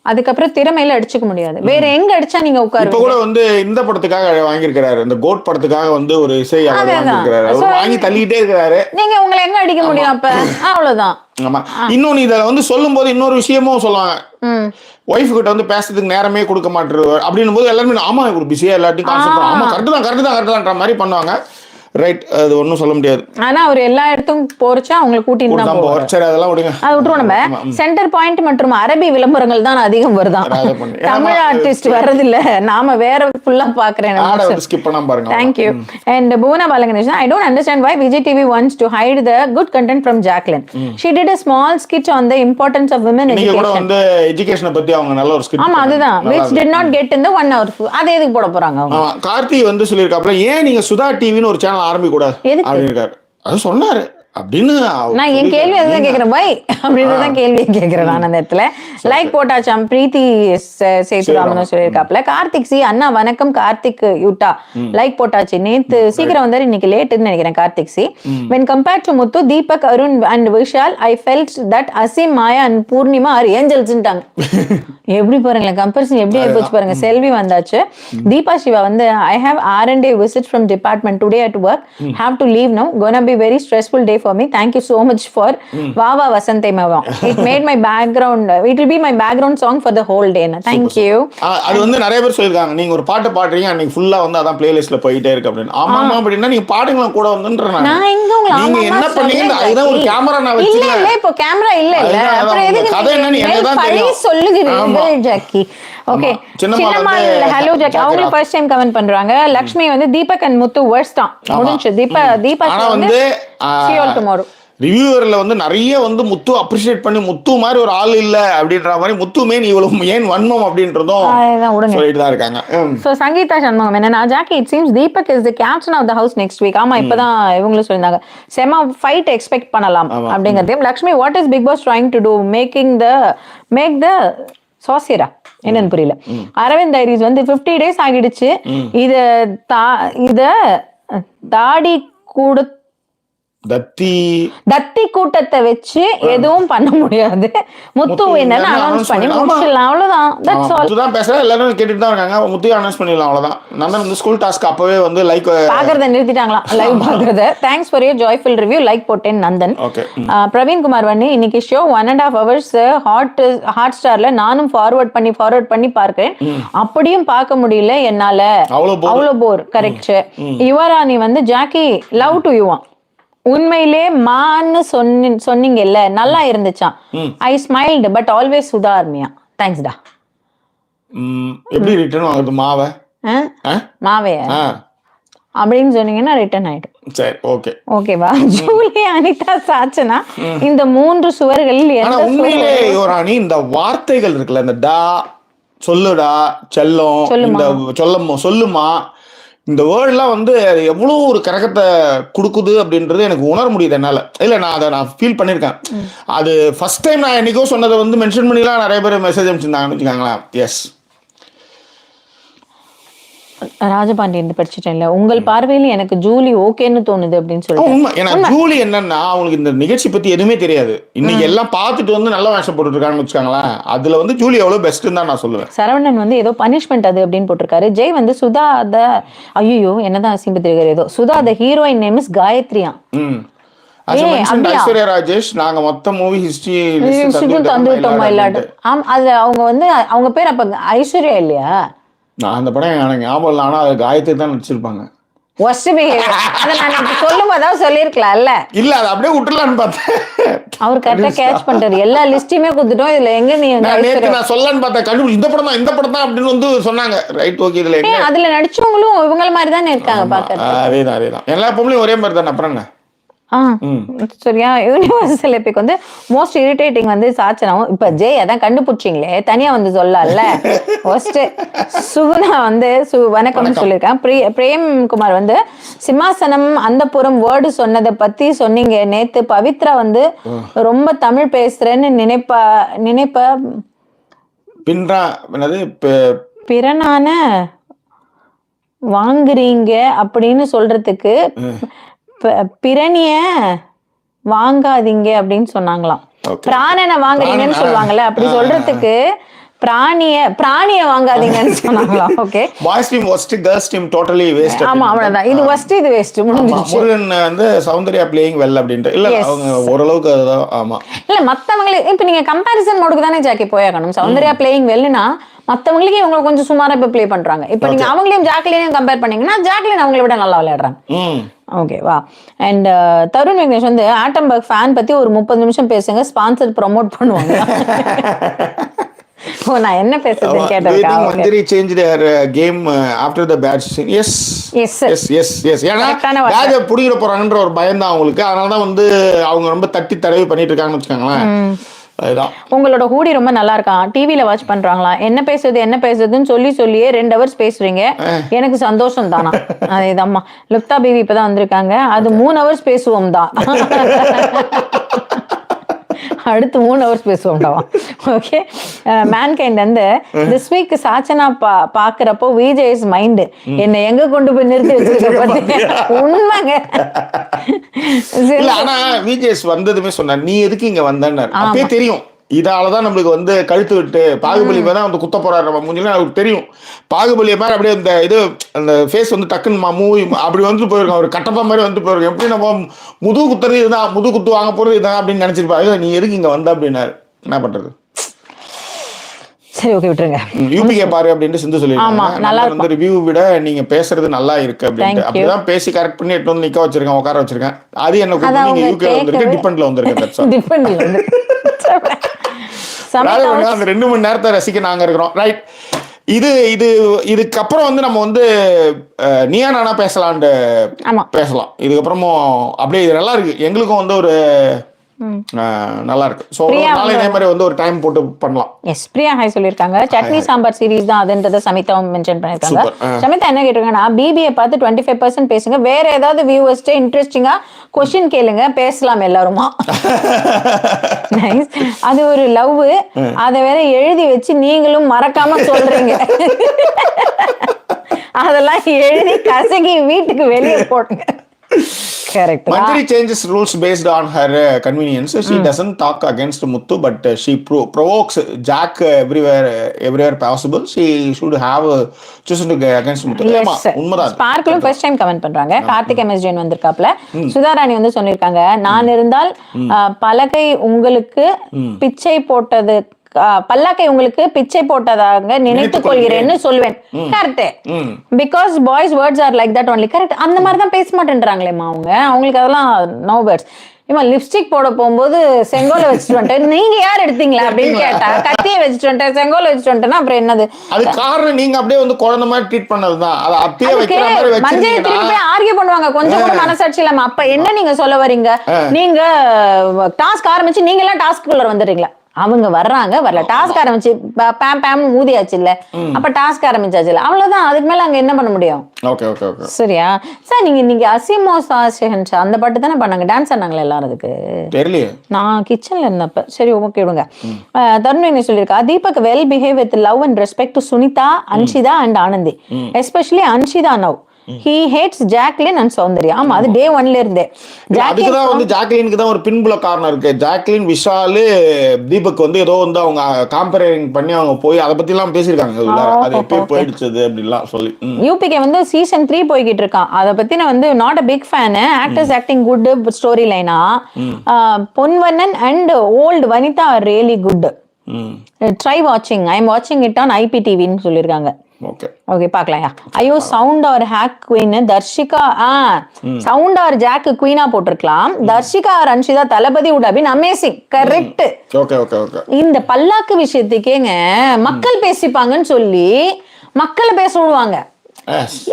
அதுக்கப்புறம் திறமையில அடிச்சுக்க முடியாது. வேற எங்க அடிச்சா நீங்க உட்காரு. இப்ப கூட வந்து இந்த படத்துக்காக வாங்கியிருக்கிறாரு, இந்த கோட் படத்துக்காக வந்து ஒரு இசை வாங்கி தள்ளிட்டே இருக்கிறாரு. நீங்க உங்களை எங்க அடிக்க முடியும் அப்ப? அவ்வளவுதான். ஆமா. இன்னொன்னு இத வந்து சொல்லும் போது இன்னொரு விஷயமும் சொல்லுவாங்க. ஒய்ஃப் கிட்ட வந்து பேசுறதுக்கு நேரமே கொடுக்க மாட்டாரு அப்படின்னும் போது எல்லாருமே ஆமா இவர் பிஸியா எல்லாத்தையும் கான்சென்ட்ரேட் ஆமா கரெக்ட் தான் மாதிரி பண்ணுவாங்க. ரைட். அது ஒன்றும் சொல்ல முடியாது. ஆனா அவர் எல்லா இடத்துக்கும் போறச்சா அவங்களை கூட்டிட்டு தான் போவார். சரி அதெல்லாம் விடுங்க, அதை விட்டுருவோம். நம்ம சென்டர் பாயிண்ட் மற்றும் அரபி விளம்பரங்கள் தான் அதிகம் வருதான். தமிழ் ஆர்டிஸ்ட் வர்றது இல்ல, நாம வேற ஃபுல்லா பாக்குறேன். ஸ்கிப் பண்ணாம பாருங்க. Thank you. And Bhuvana Balaganesan, I don't understand why Vijay TV wants to hide the good content from Jacqueline. She did a small skit on the importance of women education. நீங்க கூட வந்து எஜுகேஷனை பத்தி அவங்க நல்ல ஒரு ஸ்கிட். ஆமா அதுதான், which did not get in the 1 hour. அதை எதுக்கு போட போறாங்க அவங்க? கார்த்தி வந்து சொல்லிருக்காப்ல, ஏன் நீங்க சுதா டிவின்னு ஒரு சேனல் ஆரம்பிக்க கூடாது அப்படின்னு அது சொன்னாரு. அப்படின்னு நான் என் கேள்வி அதுதான் கேட்கிறேன். பை அப்படின்றதான் கேள்வி கேட்கிறேன் நான் அந்த இடத்துல. லைக் போட்டாச்சாம் பிரீத்தி சேதுராமன் சொல்லியிருக்காப்ல. கார்த்திக் சி அண்ணா வணக்கம். கார்த்திக் யூட்டா லைக் போட்டாச்சு. நேத்து சீக்கிரம் வந்தாரு, இன்னைக்கு லேட்டுன்னு நினைக்கிறேன். Karthik C when compared to Muthu, Deepak, Arun and Vishal, I felt that Azeem, Maya and Poornima are angelsன்ட்டாங்க. எப்படி பாருங்களேன் கம்பேரிசன் எப்படி ஆகி போச்சு பாருங்க. செல்வி வந்தாச்சு. தீபா சிவா வந்து I have R&A visit from department today at work, have to leave now, gonna be very stressful day for me, thank you so much for Vava Vasante Mava, it made my background, it will be my background song for the whole day. Thank you. அது வந்து நிறைய பேர் சொல்லிருக்காங்க, நீங்க ஒரு பாட்டு பாடுறீங்க அன்னைக்கு ஃபுல்லா வந்து அதான் பிளேலிஸ்ட்ல போயிட்டே இருக்கு அப்படின்னு. ஆமாமா அப்படினா நீங்க பாடுங்க கூட வந்துன்றேன். நான் எங்க உங்க நீங்க என்ன பண்ணீங்க? அதுதான் ஒரு கேமரா நான் வச்சிருக்கேன். இல்ல இப்போ கேமரா இல்ல அப்புறம் எதுக்கு கதை என்னன்னு எனக்கு தான் தெரியும். சொல்லுகிறீங்க ஜாக்கி. ஓகே சின்னம்மா ஹலோ ஜாக்கி அவங்க ஃபர்ஸ்ட் டைம் கமெண்ட் பண்றாங்க. லக்ஷ்மி வந்து தீபக் அண்ட் முத்து வர்ஸ் தான் முடிஞ்சு. தீபா வந்து சியோல் டுமாரோ ரிவ்யூவர்ல வந்து நிறைய வந்து முத்து அப்ரிஷியேட் பண்ணி முத்து மாதிரி ஒரு ஆள் இல்ல அப்படின்ற மாதிரி முத்து மேன் இவ்வளவு ஏன் வன்மம் அப்படின்றதும் சொல்லிட்டு தான் இருக்காங்க. சோ சங்கீதா சண்முகம் என்னன்னா Jackie it seems Deepak is the captain of the house next week. ஆமா இப்பதான் இவங்களும் சொல்லிருந்தாங்க செம ஃபைட் எக்ஸ்பெக்ட் பண்ணலாம் அப்படிங்கறதையும். Lakshmi what is Bigg Boss trying to to make the சாசியரா என்னன்னு புரியல. அரவிந்த் டைரிஸ் வந்து 50 days ஆகிடுச்சு. இத தாடி கூட தத்தி கூட்டத்தை வச்சு எதுவும் பண்ண முடியாது. முத்து என்னன்னு அனௌன்ஸ் பண்ணி முடிச்சிடலாம், அவ்வளவுதான். That's all. முத்து தான் பேசுறேன், எல்லாரும் கேட்டுட்டு தான் இருக்காங்க. முத்து அனௌன்ஸ் பண்ணிடலாம், அவ்வளவுதான். நந்தன் வந்து ஸ்கூல் டாஸ்க் அப்பவே வந்து லைக் பாக்குறத நிறுத்திட்டாங்களா, லைவ் பாக்குறத. Thanks for your joyful review, like போட்டேன் நந்தன். பிரவீன் குமார் வந்து இன்னைக்கு ஷோ 1.5 hours ஹாட் ஸ்டார்ல நானும் ஃபார்வர்ட் பண்ணி பார்க்கிறேன், அப்படியும் பார்க்க முடியல என்னால, அவ்வளவு போர். கரெக்ட். யுவராணி வந்து ஜாக்கி லவ் டு யூவா, உண்மையிலே மான்னு சொன்னீங்கல்ல, நல்லா இருந்துச்சான். I smiled but always Sudha ஆர்மியா. தேங்க்ஸ் டா. எப்படி ரிட்டர்ன் ஆகுது மாவே அப்படின்னு சொன்னீங்கன்னா ரிட்டர்ன் ஆயிடும். சரி, ஓகே, ஓகேவா. ஜூலி, அனிதா, சாச்சனா, இந்த 3 சுவர்களில் உண்மையிலே யுவராணி இந்த வார்த்தைகள் இருக்குல்ல, இந்த டா, சொல்லுடா, செல்லம், இந்த சொல்லுமா, இந்த வேர்ட்லாம் வந்து எவ்வளோ ஒரு கரகத்தை கொடுக்குது அப்படின்றது எனக்கு உணர முடியுது என்னால். இல்லை, நான் ஃபீல் பண்ணியிருக்கேன். அது ஃபர்ஸ்ட் டைம் நான் என்னைக்கோ சொன்னதை வந்து மென்ஷன் பண்ணிலாம் நிறைய பேர் மெசேஜ் அனுப்பிச்சிருந்தாங்கன்னு வச்சுக்காங்களா. எஸ், ராஜபாண்டியன் படிச்சுட்டேன்ல, உங்கள் பார்வையில் எனக்கு ஜூலி ஓகேன்னு தோணுது அப்படின்னு சொல்லிட்டு. ஏன்னா ஜூலி என்னன்னா அவங்களுக்கு இந்த நிகழ்ச்சி பத்தி எதுவுமே தெரியாது. இன்னைக்கு எல்லாம் பார்த்துட்டு வந்து நல்லா வேஷம் போட்டுட்டு இருக்காங்கன்னு வச்சுக்காங்களேன். அதுல வந்து ஜூலி எவ்வளவு பெஸ்ட்னு தான் நான் சொல்லுவேன். சரவணன் வந்து ஏதோ பனிஷ்மெண்ட் அது அப்படின்னு போட்டிருக்காரு. ஜெய் வந்து சுதா ஐயோ என்னதான் அசிம்பு தெரியாது, ஏதோ Sudha the heroine name is காயத்ரியா. ஐஸ்வர்யா ராஜேஷ் நாங்க மொத்த மூவி ஹிஸ்டரி தந்துட்டோமா இல்லாட்டு. அதுல அவங்க வந்து அவங்க பேர் அப்ப ஐஸ்வர்யா இல்லையா? நான் அந்த படம் எனக்கு ஞாபகம் இல்லை, ஆனால் அது காயத்ரி தான் நடிச்சிருப்பாங்க. சொல்லும் போதாவது சொல்லிருக்கலாம்ல. இல்ல, அது அப்படியே விட்டுலான்னு பார்த்தேன். அவர் கரெக்டா கேட்ச் பண்ணிட்டாரு, எல்லா லிஸ்டையுமே கொடுத்துட்டோம். இதுல எங்க நான் சொல்லலான்னு பார்த்தேன், கண்டுபிடிச்சு இந்த படம் தான் அப்படின்னு வந்து சொன்னாங்க. Right, okay. இதுல அதுல நடிச்சவங்களும் இவங்கள மாதிரி தானே இருக்காங்க பாக்க. அதேதான் எல்லா பொம்பளையும் ஒரே மாதிரி தானே. அப்புறம் என்ன சரியா. யூனிவர்சல் எபிக் வந்து மோஸ்ட் இரிட்டேட்டிங் வந்து சாச்சனாவும். இப்ப ஜெய் அதான் கண்டுபிடிச்சிங்களே, தனியா வந்து சொல்லல. ஃபர்ஸ்ட் சுகுணா வந்து வணக்கம்னு சொல்லியிருக்கான். பிரேம்குமார் வந்து சிம்மாசனம் அந்த புறம் வேர்டு சொன்னதை பத்தி சொன்னீங்க நேத்து. பவித்ரா வந்து ரொம்ப தமிழ் பேசுறேன்னு நினைப்ப பிறனான வாங்குறீங்க அப்படின்னு சொல்றதுக்கு பிறனிய வாங்காதீங்க அப்படின்னு சொன்னாங்களாம். பிராணனை வாங்குறீங்கன்னு சொல்லுவாங்கல்ல, அப்படி சொல்றதுக்கு பிராணிய வாங்காதீங்கன்னு சொன்னாங்களாம். Okay, boys team worst, girls team totally waste. ஆமா, அவ்வளவுதான். இது வர்ஸ்ட், இது வேஸ்ட். முருகன் வந்து சௌந்தர்யா பிளேயிங் வெல் அப்படின்ட்டு. இல்ல, அவங்க ஓரளவுக்கு அதுதான். ஆமா, இல்ல மத்தவங்களுக்கு இப்ப நீங்க கம்பேரிசன் மோடுக்கு தானே ஜாக்கி போயாகணும். சௌந்தர்யா பிளேயிங் வெல்னா மத்தவங்களுக்கு இவங்க கொஞ்சம் சுமாரா இப்ப பிளே பண்றாங்க. இப்ப நீங்க அவங்களையும் ஜாக்லினையும் கம்பேர் பண்ணீங்கன்னா ஜாக்லின் அவங்களை விட நல்லா விளையாடுறாங்க. ஓகேவா. அண்ட் தருண் விக்னேஷ் வந்து ஆட்டம்பர்க் ஃபேன் பத்தி ஒரு 30 நிமிஷம் பேசுங்க, ஸ்பான்சர் ப்ரோமோட் பண்ணுவாங்க. நான் என்ன பேசுறேன்னு கேட்டேன். மந்திரி changed their game after the badge scene. yes ஏன்னா பேட்ஜ் புடிங்கிட போறாங்கன்ற ஒரு பயம் தான் அவங்களுக்கு. அதனால தான் வந்து அவங்க ரொம்ப தட்டி தடவி பண்ணிட்டு இருக்காங்கன்னு வச்சுக்கோங்களேன். அதுதான். உங்களோட ஹூடி ரொம்ப நல்லா இருக்கான், டிவில வாட்ச் பண்றாங்களா, என்ன பேசுறதுன்னு சொல்லியே 2 hours பேசுறீங்க, எனக்கு சந்தோஷம் தானா. அதேதாம்மா. லுப்தா பேபி இப்பதான் வந்திருக்காங்க. அது 3 hours பேசுவோம் தான். அடுத்து 3 hours பேசுவோம்டா. ஓகே, மேன்கைண்ட் வந்து திஸ் வீக் சாச்சனா பாக்குறப்போ விஜேஸ் மைண்ட் என்ன எங்க கொண்டு போய் நிறுத்தி வச்சிருக்க. உண்மைங்க. ஆனா விஜேஸ் வந்ததுமே சொன்னார், நீ எதுக்கு இங்க வந்தன்னு. அப்பயே தெரியும் இதாலதான் நம்மளுக்கு வந்து கழுத்து விட்டு பாகுபலி தான் வந்து குத்த போறாரு நம்ம மூஞ்சில. அவருக்கு தெரியும் பாகுபலியை மாதிரி அப்படியே இந்த இது அந்த ஃபேஸ் வந்து டக்குன்னு மூவி அப்படி வந்து போயிருக்கோம். ஒரு கட்டப்பா மாதிரி வந்து போயிருக்கோம். எப்படி நம்ம முது குத்துறது இதுதான், முது குத்து வாங்க போறது இதுதான் அப்படின்னு நினைச்சிருப்பாரு. நீ எதுக்கு இங்க வந்த அப்படின்னாரு. என்ன பண்றது. சரி, ஓகே, விட்டுருங்க. யூபிகே பாரு அப்படின்ட்டு சிந்து சொல்லிருக்காங்க. ரிவ்யூ விட நீங்க பேசுறது நல்லா இருக்கு அப்படின்ட்டு. அப்படிதான் பேசி கரெக்ட் பண்ணி எட்டு வந்து நிக்க வச்சிருக்கேன், உட்கார வச்சிருக்கேன். அது என்ன நீங்க யூகே வந்திருக்கு, டிபெண்ட்ல வந்திருக்கு. அந்த 2 மணி நேரத்தை ரசிக்க நாங்க இருக்கிறோம். ரைட். இதுக்கப்புறம் வந்து நம்ம வந்து நீயா நானா பேசலான்னு பேசலாம். இதுக்கப்புறமும் அப்படியே இது நல்லா இருக்கு. எங்களுக்கும் வந்து ஒரு நல்லா இருக்கு. சோ நாளை இதே மாதிரி வந்து ஒரு டைம் போட்டு பண்ணலாம். எஸ், பிரியா ஹாய் சொல்லிருக்காங்க. சட்னி சாம்பார் சீரிஸ் தான் அதுன்றத சமிதா மென்ஷன் பண்ணிருக்காங்க. சமிதா என்ன கேட்டிருக்காங்கன்னா, பிபிஏ பார்த்து 25% பேசுங்க, வேற ஏதாவது வியூவர்ஸ்ட இன்ட்ரெஸ்டிங்கா கொஸ்டின் கேளுங்க, பேசலாம் எல்லாருமா. நைஸ். அது ஒரு லவ், அதை வேற எழுதி வச்சு நீங்களும் மறக்காம சொல்றீங்க. அதெல்லாம் எழுதி கசகி வீட்டுக்கு வெளியே போடுங்க. Correct. Manjari changes rules based on her convenience. She doesn't talk against Muthu, but she provokes Jack everywhere possible. She should have chosen to go against Muthu. Yes, உண்மைதான். ஸ்பார்க்லும் ஃபர்ஸ்ட் டைம் கமெண்ட் பண்றாங்க. Karthik MS Jain வந்திருக்காப்ல. Sudharani வந்து சொல்லிருக்காங்க, நான் இருந்தால் பலகை உங்களுக்கு பிச்சை போட்டது, பல்லாக்கை உங்களுக்கு பிச்சை போட்டதாக நினைத்துக் கொள்கிறேன்னு சொல்வேன். Correct. Because boys words R like that only. Correct. அந்த மாதிரி தான் பேச மாட்டேன்றாங்களேம்மா அவங்களுக்கு அதெல்லாம் நோ வேர்ட்ஸ். இவன் லிப்ஸ்டிக் போட போகும்போது செங்கோல வச்சுட்டு வந்துட்டு நீங்க யார் எடுத்தீங்களா அப்படின்னு கேட்டா, கத்தியை வச்சுட்டு வந்துட்டேன், செங்கோல வச்சுட்டு வந்துட்டேன்னா அப்புறம் என்னது? அது காரணம் நீங்க அப்படியே வந்து குழந்தை மாதிரி ட்ரீட் பண்ணதுதான். அது அப்படியே வைக்கிற மாதிரி வச்சிருக்கீங்க. மஞ்சள் திருப்பி ஆர்கியூ பண்ணுவாங்க, கொஞ்சம் கூட மனசாட்சி இல்லாம. அப்ப என்ன நீங்க சொல்ல வரீங்க? நீங்க டாஸ்க் ஆரம்பிச்சு நீங்க எல்லாம் டாஸ்க்குள்ள வந்துடுறீங்களா? அவங்க வர்றாங்க, வரல, டாஸ்க் ஆரம்பிச்சு பேம் பேம் ஊதியாச்சு இல்ல, அப்ப டாஸ்க் ஆரம்பிச்சாச்சு இல்ல, அவ்வளவுதான். அதுக்கு மேல அங்க என்ன பண்ண முடியும்? சரியா சார்? நீங்க அசிமோசா அந்த பாட்டு தானே பண்ணாங்க, டான்ஸ் ஆனாங்களா எல்லாரும்? அதுக்கு தெரியலையே, நான் கிச்சன்ல இருந்தப்ப. சரி, ஓகே விடுங்க. தருண் சொல்லியிருக்கா, Deepak well behave with love and respect to Sunita, Anshitha and Ananthi, especially Anshitha now. He hates Jacqueline and Soundarya. ஆமா, அது டே 1ல இருந்தே. அதுக்கு தான் வந்து ஜாக்லினுக்கு தான் ஒரு பின்புல காரணம் இருக்கு. ஜாக்லின், விஷால், தீபக் வந்து ஏதோ வந்து அவங்க காம்பேரிங் பண்ணி அவங்க போய் அதை பத்தி எல்லாம் பேசியிருக்காங்க. அது எப்போ போயிடுச்சது அப்படிலாம் சொல்லி. யூபிகே வந்து சீசன் 3 போய்கிட்டு இருக்கான். அதை பத்தி நான் வந்து not a big fan. Actors acting good, story லைனா Ponvannan and old Vanitha are really good. Try வாட்சிங். ஐ எம் வாட்சிங் இட் ஆன் ஐபிடிவின்னு சொல்லியிருக்காங்க. ஓகே, பார்க்கலாம்யா. ஐயோ, sound or hack queen Dharshika. Sound or jack குயினா போட்டிருக்கலாம். Dharshika or Anshitha Thalapathy would have been amazing. Correct. இந்த பல்லாக்கு விஷயத்துக்கேங்க மக்கள் பேசிப்பாங்கன்னு சொல்லி மக்களை பேச விடுவாங்க.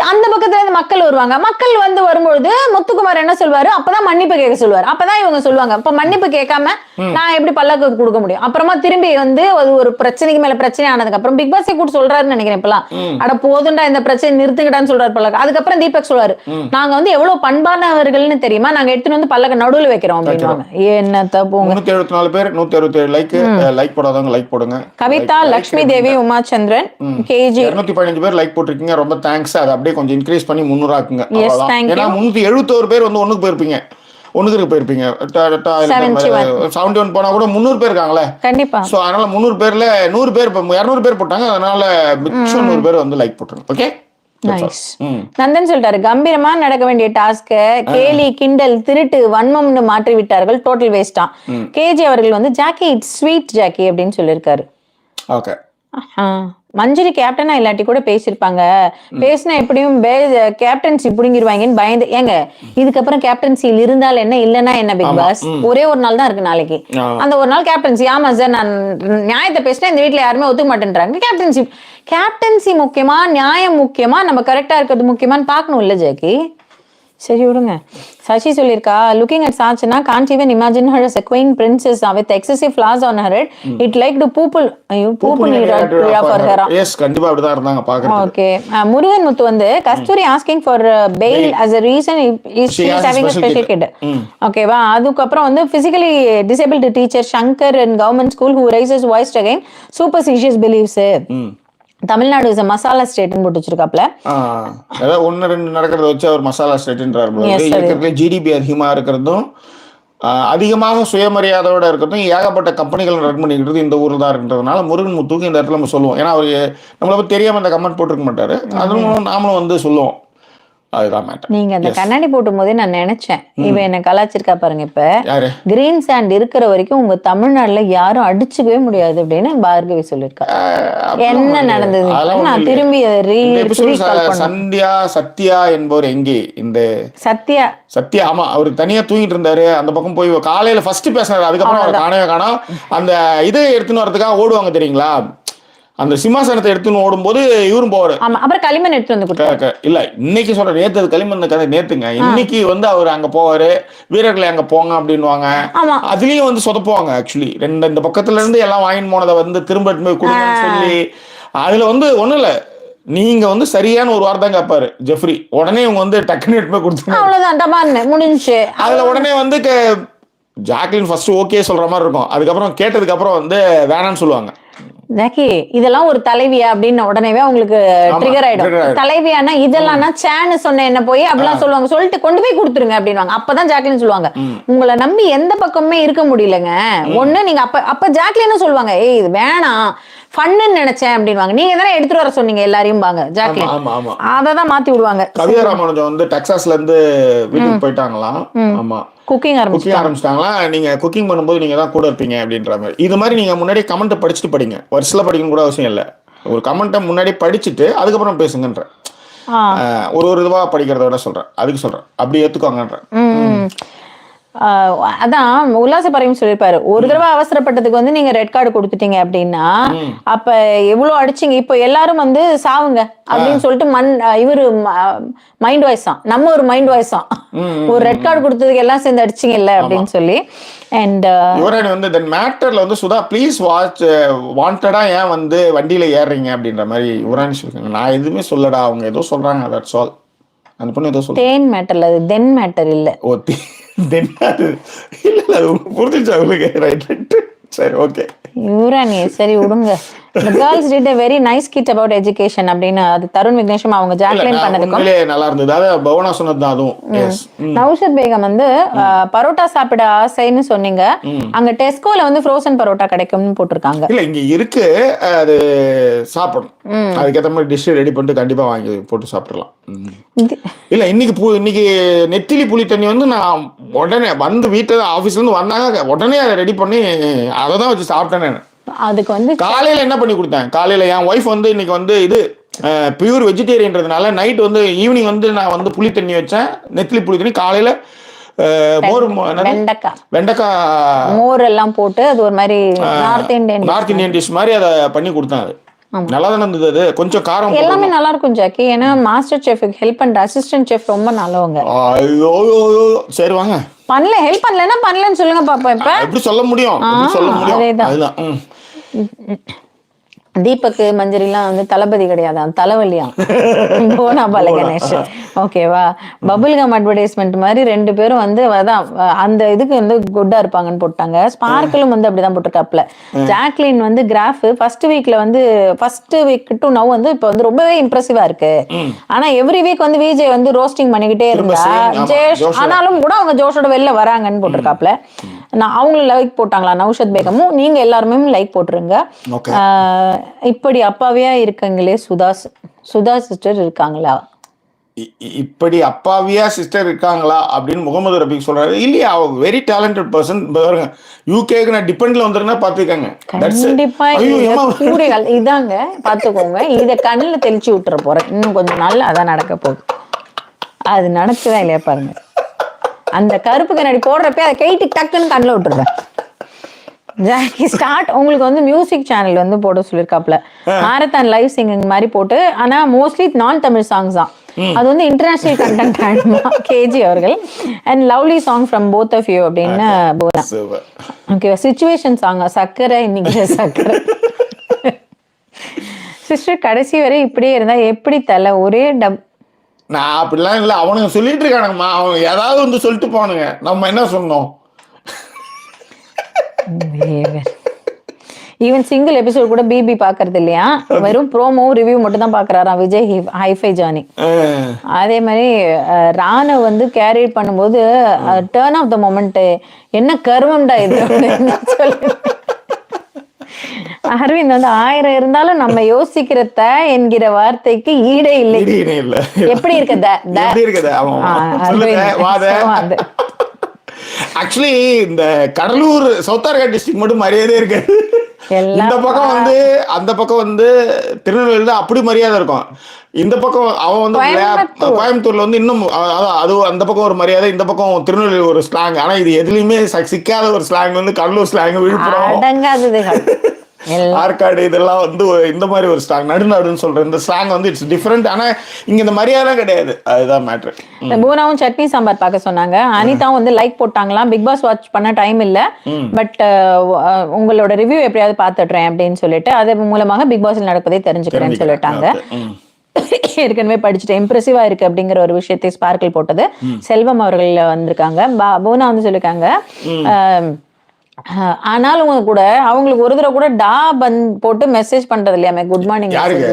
அந்த பக்கத்துல இருந்து மக்கள் வருவாங்க. மக்கள் வந்து வரும்பொழுது முத்துக்குமார் என்ன சொல்வாரு? அப்பதான் மன்னிப்பு கேட்க சொல்லுவாரு. அப்பதான் இவங்க சொல்லுவாங்க, அப்ப மன்னிப்பு கேட்காம நான் எப்படி பல்லாக்கு கொடுக்க முடியும்? அப்புறமா திரும்பி வந்து ஒரு பிரச்சனைக்கு மேல பிரச்சனை ஆனதுக்கு அப்புறம் பிக் பாஸே கூட சொல்றாருன்னு நினைக்கிறேன் இப்பெல்லாம். அட போதுண்டா, இந்த பிரச்சனை நிறுத்துக்கிட்டான்னு சொல்றாரு பல்லக்கு. அதுக்கப்புறம் தீபக் சொல்லுவாரு, நாங்க வந்து எவ்வளவு பண்பானவர்கள்னு தெரியுமா, நாங்க எடுத்துட்டு வந்து பல்லக்க நடுவுல வைக்கிறோம் அப்படின்வாங்க. என்ன தப்புங்க. 174 பேர், 167 லைக் போடாதவங்க லைக் போடுங்க. கவிதா, லட்சுமி தேவி, உமாச்சந்திரன், கேஜி 215 பேர் லைக் போட்டிருக்கீங்க. ரொம்ப தேங்க்ஸ். அதை அப்படியே கொஞ்சம் இன்க்ரீஸ் பண்ணி 300 ஆக்குங்க. ஏன்னா 371 பேர் வந்து ஒண்ணுக்கு போயிருப்பீங்க, ஒண்ணுக்கு போயிருப்பீங்க. 71 போனா கூட 300 பேர் இருக்காங்களே. கண்டிப்பா. சோ அதனால 300 பேர்ல 100 பேர் 200 பேர் போட்டாங்க. அதனால மிச்சம் 100 பேர் வந்து லைக் போட்டுருங்க. ஓகே, நந்தன் சொல்லிட்டாரு, கம்பீரமா நடக்க வேண்டிய டாஸ்க் கேலி, கிண்டல், திருட்டு, வன்மம்னு மாற்றி விட்டார்கள், டோட்டல் வேஸ்டா. கேஜி அவர்கள் வந்து ஜாக்கி இட்ஸ் ஸ்வீட் ஜாக்கி அப்படின்னு சொல்லியிருக்காரு. ஓகே. மஞ்சரி கேப்டனா இல்லாட்டி கூட பேசியிருப்பாங்க. பேசினா எப்படியும் கேப்டன்சி புடுங்கிடுவாங்கன்னு பயந்து. ஏங்க, இதுக்கப்புறம் கேப்டன்சியில் இருந்தால் என்ன, இல்லைன்னா என்ன? பிக் பாஸ் ஒரே ஒரு நாள் தான் இருக்கு நாளைக்கு. அந்த ஒரு நாள் கேப்டன்சி. ஆமா சார், நான் நியாயத்தை பேசினா இந்த வீட்டுல யாருமே ஒத்துக்க மாட்டேன்றாங்க. கேப்டன்சி முக்கியமா, நியாயம் முக்கியமா, நம்ம கரெக்டா இருக்கிறது முக்கியமான்னு பாக்கணும் இல்ல ஜாக்கி? சரி விடுங்க. சசி சொல்லியிருக்கா, looking at Sachana can't even imagine her as a queen princess with excessive flowers on her head. It like to people need for her. Yes, கண்டிப்பா அப்படிதான் இருந்தாங்க பாக்குறது. ஓகே. முருகன் முத்து வந்து கஸ்தூரி asking for bail as a reason she is having a special kid. ஓகேவா? அதுக்கு அப்புறம் வந்து physically disabled teacher Shankar in government school who raises voice again superstitious beliefs. Tamil Nadu is masala ஸ்டேட்னு போட்டு வச்சிருக்காப்ல. அதாவது 1-2 நடக்கிறத வச்சு அவர் மசாலா ஸ்டேட்ன்றாரு. ஜிடிபி அதிகமா இருக்கிறதும், அதிகமாக சுயமரியாதையோட இருக்கிறதும், ஏகப்பட்ட கம்பெனிகள் ரன் பண்ணிக்கிறது இந்த ஊர்ல தான் இருக்கிறதுனால முருகன் முத்துக்கு இந்த இடத்துல நம்ம சொல்லுவோம். ஏன்னா அவரு நம்மளை பத்தி தெரியாம அந்த கமெண்ட் போட்டிருக்க மாட்டாரு. அதுவும் நாமளும் வந்து சொல்லுவோம். நீங்க அந்த கண்ணாடி போட்டும் போதே நான் நினைச்சேன், இவ என்ன கலாச்சிருக்கா பாருங்க. இப்ப கிரீன் சாண்ட் இருக்கிற வரைக்கும் உங்க தமிழ்நாட்டுல யாரும் அடிச்சுக்கவே முடியாது அப்படின்னு பார்கவி சொல்லிருக்கா. என்ன நடந்தது? நான் திரும்பி சத்யா என்பவர் எங்கே? இந்த சத்யா, ஆமா, அவருக்கு தனியா தூங்கிட்டு இருந்தாரு. அந்த பக்கம் போய் காலையில ஃபர்ஸ்ட் பேசினாரு. அதுக்கப்புறம் அவர் காணவே காணோம். அந்த இதை எடுத்துன்னு வரதுக்காக ஓடுவாங்க தெரியுங்களா, அந்த சிம்மாசனத்தை எடுத்துன்னு ஓடும்போது இவரும் போவாரு. அப்புறம் களிமண் எடுத்து வந்து இல்ல, இன்னைக்கு சொல்ற நேத்து களிமண் கதை நேத்துங்க. இன்னைக்கு வந்து அவர் அங்க போவாரு, வீரர்களை அங்க போங்க அப்படின்னுவாங்க. அதுலயும் வந்து சொதப்புவாங்க. ஆக்சுவலி இந்த பக்கத்துல இருந்து எல்லாம் வாங்கிட்டு போனதை வந்து திரும்ப போய் கொடுங்கன்னு சொல்லி, அதுல வந்து ஒண்ணும் இல்ல, நீங்க வந்து சரியான ஒரு வார்த்தை கேட்பாரு ஜெஃப்ரி, உடனே இவங்க வந்து டக்குன்னு எடுத்து போய் கொடுத்தாங்க. முடிஞ்சு அதுல உடனே வந்து ஜாக்லின் ஃபர்ஸ்ட் ஓகே சொல்ற மாதிரி இருக்கும். அதுக்கப்புறம் கேட்டதுக்கு அப்புறம் வந்து வேணான்னு சொல்லுவாங்க. ஜாக்கி இதெல்லாம் ஒரு தலைவியா அப்படின்னு உடனேவே உங்களுக்கு ட்ரிகர் ஆயிடும். தலைவியானா இதெல்லாம்னா சேன்னு சொன்ன என்ன போய் அப்படிலாம் சொல்லுவாங்க, சொல்லிட்டு கொண்டு போய் கொடுத்துருங்க அப்படின்வாங்க. அப்பதான் ஜாக்லின் சொல்லுவாங்க, உங்களை நம்பி எந்த பக்கமே இருக்க முடியலங்க, ஒண்ணு நீங்க அப்ப ஜாக்லின்னு சொல்லுவாங்க, ஏய் இது வேணாம் ஃபன்னு நினைச்சேன் அப்படின்வாங்க. நீங்க தானே எடுத்துட்டு வர சொன்னீங்க எல்லாரையும் பாங்க ஜாக்லின், அததான் மாத்தி விடுவாங்க. கவிதா ராமானுஜம் வந்து டெக்சாஸ்ல இருந்து வீட்டுக்கு போயிட்டாங்களாம். ஆமா, குக்கிங் ஆரம்பிச்சிட்டாங்களா. நீங்க குக்கிங் பண்ணும்போது நீங்க தான் கூட இருப்பீங்க அப்படின்ற மாதிரி. இது மாதிரி நீங்க முன்னாடி கமெண்ட் படிச்சுட்டு படிங்க, வருஷத்துல படிக்கணும் கூட அவசியம் இல்லை. ஒரு கமெண்ட்டை முன்னாடி படிச்சுட்டு அதுக்கப்புறம் பேசுங்கன்ற, ஒரு இதுவா படிக்கிறத விட சொல்றேன், அதுக்கு சொல்றேன், அப்படி ஏத்துக்கோங்கன்ற. அதான் உல்லாச பறவையும் சொல்லிருப்பாரு, ஒரு தடவை அவசரப்பட்டதுக்கு வந்து நீங்க ரெட் கார்டு கொடுத்துட்டீங்க அப்படின்னா அப்ப எவ்வளவு அடிச்சீங்க, இப்ப எல்லாரும் வந்து சாவுங்க அப்படின்னு சொல்லிட்டு இவரு மைண்ட் வாய்ஸ் தான், நம்ம ஒரு மைண்ட் வாய்ஸ் தான், ஒரு ரெட் கார்டு கொடுத்ததுக்கு எல்லாம் சேர்ந்து அடிச்சிங்க இல்ல அப்படின்னு சொல்லி. அண்ட் யுவராணி வந்து இந்த மேட்டர்ல வந்து சுதா ப்ளீஸ் வாட்ச், வாண்டடா ஏன் வந்து வண்டியில ஏறுறீங்க அப்படின்ற மாதிரி யுவராணி சொல்லுங்க. நான் எதுவுமே சொல்லடா, அவங்க ஏதோ சொல்றாங்க, தட்ஸ் ஆல். அந்த பொண்ணு ஏதோ சொல்ல தேன் மேட்டர்ல, அது தென் மேட்டர் இல்ல. ஓ இல்ல புரிஞ்சிச்சா உங்களுக்கு? ரைட், சரி, ஓகே. யுவராணி சரி விடுங்க. The girls did a very nice skit about education அப்படின்னு அது தருண் விக்னேஷம் அவங்க ஜாக்லின் பண்ணதுக்கும் நல்லா இருந்தது. அது பவனா சொன்னது அதுவும். நௌஷத் பேகம் வந்து பரோட்டா சாப்பிட ஆசைன்னு சொன்னீங்க, அங்க டெஸ்கோல வந்து ஃப்ரோசன் பரோட்டா கிடைக்கும்னு போட்டிருக்காங்க. இல்ல இங்க இருக்கு, அது சாப்பிடணும், அதுக்கேற்ற மாதிரி டிஷ் ரெடி பண்ணிட்டு கண்டிப்பா வாங்கி போட்டு சாப்பிடலாம். இல்ல இன்னைக்கு நெத்திலி புளி தண்ணி வந்து நான் உடனே வந்து வீட்டுல ஆபீஸ்ல இருந்து வந்தாங்க உடனே அதை ரெடி பண்ணி அதை தான் வச்சு சாப்பிட்டேன். அதுக்கு வந்து காலையில என்ன பண்ணி கொடுத்தேன், காலையில என் ஒய்ஃப் வந்து இன்னைக்கு வந்து இது பியூர் வெஜிடேரியன்றதுனால நைட் வந்து ஈவினிங் வந்து நான் வந்து புளி தண்ணி வச்சேன், நெத்திலி புளி தண்ணி. காலையில வெண்டைக்காய் மோர் எல்லாம் போட்டு அது ஒரு மாதிரி நார்த் இந்தியன் டிஷ் மாதிரி அதை பண்ணி கொடுத்தேன். அது நல்லா தானே இருந்தது, அது கொஞ்சம் காரம் எல்லாமே நல்லா இருக்கும் ஜாக்கி. ஏன்னா மாஸ்டர் செஃப்க்கு ஹெல்ப் பண்ற அசிஸ்டன்ட் செஃப் ரொம்ப நல்லவங்க. ஐயோ சரி வாங்க, பண்ணல ஹெல்ப் பண்ணலன்னா பண்ணலன்னு சொல்லுங்க பாப்பா. இப்ப எப்படி சொல்ல முடியும், அதுதான். தீபக் மஞ்சரிலாம் வந்து தளபதி கிடையாது, தலைவலியா போனா பால கணேஷ். ஓகேவா, பபுல்கம் அட்வர்டைஸ்மெண்ட் மாதிரி ரெண்டு பேரும் வந்து அந்த இதுக்கு வந்து குட்டா இருப்பாங்கன்னு போட்டாங்க. ஸ்பார்க்கிளும் வந்து அப்படிதான் போட்டிருக்காப்ல. ஜாக்லின் வந்து graph first week to now வந்து இப்ப வந்து ரொம்பவே இம்ப்ரெசிவா இருக்கு. ஆனா எவ்ரி வீக் வந்து விஜய் வந்து ரோஸ்டிங் பண்ணிக்கிட்டே இருந்தா ஜேஷ், ஆனாலும் கூட அவங்க ஜோஷோட வெளில வராங்கன்னு போட்டிருக்காப்ல. நான் அவங்களும் லைக் போட்டாங்களா, நௌஷத் பேகமும் நீங்க எல்லாருமே லைக் போட்டுருங்க. இப்படி அப்பாவியா இருக்கங்களே சுதா சிஸ்டர் இருக்காங்களா, இப்படி அப்பாவியா சிஸ்டர் இருக்காங்களா அப்படின்னு முகமது ரபிக் சொல்றாரு. இல்லையா, வெரி டேலண்டட் பர்சன். யூகேக்கு நான் டிபெண்ட்ல வந்துருன்னா பாத்துக்கங்க. கண்டிப்பா கூடைகள் இதாங்க பாத்துக்கோங்க. இத கண்ணுல தெளிச்சு விட்டுற போறேன், இன்னும் கொஞ்சம் நாள் அதான் நடக்க போகுது. அது நடக்குதா இல்லையா பாருங்க. அந்த கருப்பு கண்ணாடி போடுறப்ப அதை கைட்டு டக்குன்னு கண்ணில் விட்டுருவேன். ஜாக்கி ஸ்டார்ட் உங்களுக்கு வந்து மியூசிக் சேனல் வந்து போட சொல்லியிருக்காப்ல, மாரத்தான் லைவ் சிங்கிங் மாதிரி போட்டு. ஆனா மோஸ்ட்லி நான் தமிழ் சாங்ஸ் தான், அது வந்து இன்டர்நேஷனல் கண்டென்ட் ஆயிடுமா கேஜி அவர்கள். And lovely song from both of you அப்படின்னு போலாம். ஓகே, சிச்சுவேஷன் சாங் சக்கரை இன்னைக்கு சக்கரை. சிஸ்டர் கடைசி வரை இப்படியே இருந்தா எப்படி தலை ஒரே நான் அப்படிலாம் இல்லை, அவனுங்க சொல்லிட்டு இருக்கானுங்கம்மா, அவங்க ஏதாவது வந்து சொல்லிட்டு போனுங்க, நம்ம என்ன சொன்னோம். ஈவன் சிங்கிள் எபிசோட் கூட பிபி பாக்குறது இல்லையா, வெறும் ப்ரோமோ ரிவ்யூ மட்டும் தான் பாக்குறாராம் விஜய் ஹைஃபை ஜானி. அதே மாதிரி ராணு வந்து கேரியர் பண்ணும்போது டர்ன் ஆஃப் த மொமெண்ட், என்ன கருமம்டா இது சொல்லி அரவிந்த் வந்து 1000 இருந்தாலும் நம்ம யோசிக்கிறத என்கிற வார்த்தைக்கு ஈடே இல்லை. எப்படி இருக்குது ஆக்சுவலி இந்த கடலூர் சவுத்தார்கா டிஸ்ட்ரிக்ட் மட்டும் மரியாதை இருக்கு. இந்த பக்கம் வந்து அந்த பக்கம் வந்து திருநெல்வேலியில அப்படி மரியாதை இருக்கும். இந்த பக்கம் அவன் வந்து கோயம்புத்தூர்ல வந்து இன்னும் அது அந்த பக்கம் ஒரு மரியாதை, இந்த பக்கம் திருநெல்வேலி ஒரு ஸ்லாங். ஆனா இது எதுலயுமே சிக்காத ஒரு ஸ்லாங் வந்து கடலூர் ஸ்லாங், விழுப்புரம், ஆற்காடு, இதெல்லாம் வந்து இந்த மாதிரி ஒரு ஸ்லாங், நடுநாடுன்னு சொல்றேன். இந்த ஸ்லாங் வந்து இட்ஸ் டிஃபரெண்ட். ஆனா இங்க இந்த மரியாதை கிடையாது, அதுதான் மேட்ரு. பூனாவும் சட்னி சாம்பார் பார்க்க சொன்னாங்க. அனிதாவும் வந்து லைக் போட்டாங்களாம். பிக் பாஸ் வாட்ச் பண்ண டைம் இல்ல, பட் உங்களோட ரிவ்யூ எப்படியாவது பாத்துடுறேன் அப்படின்னு சொல்லிட்டு அது மூலமாக பிக் பாஸ்ல நடப்பதை தெரிஞ்சுக்கிறேன்னு சொல்லிட்டாங்க. ஏற்கனவே படிச்சுட்டு இம்ப்ரெசிவா இருக்கு அப்படிங்கிற ஒரு விஷயத்தை ஸ்பார்க்கிள் போட்டது. செல்வம் அவர்கள் வந்திருக்காங்க. பூனா வந்து சொல்லிருக்காங்க, ஆனாலும் கூட அவங்களுக்கு ஒரு தடவை கூட போட்டு மெசேஜ் பண்றது இல்லையாமே குட் மார்னிங். யாருக்கு?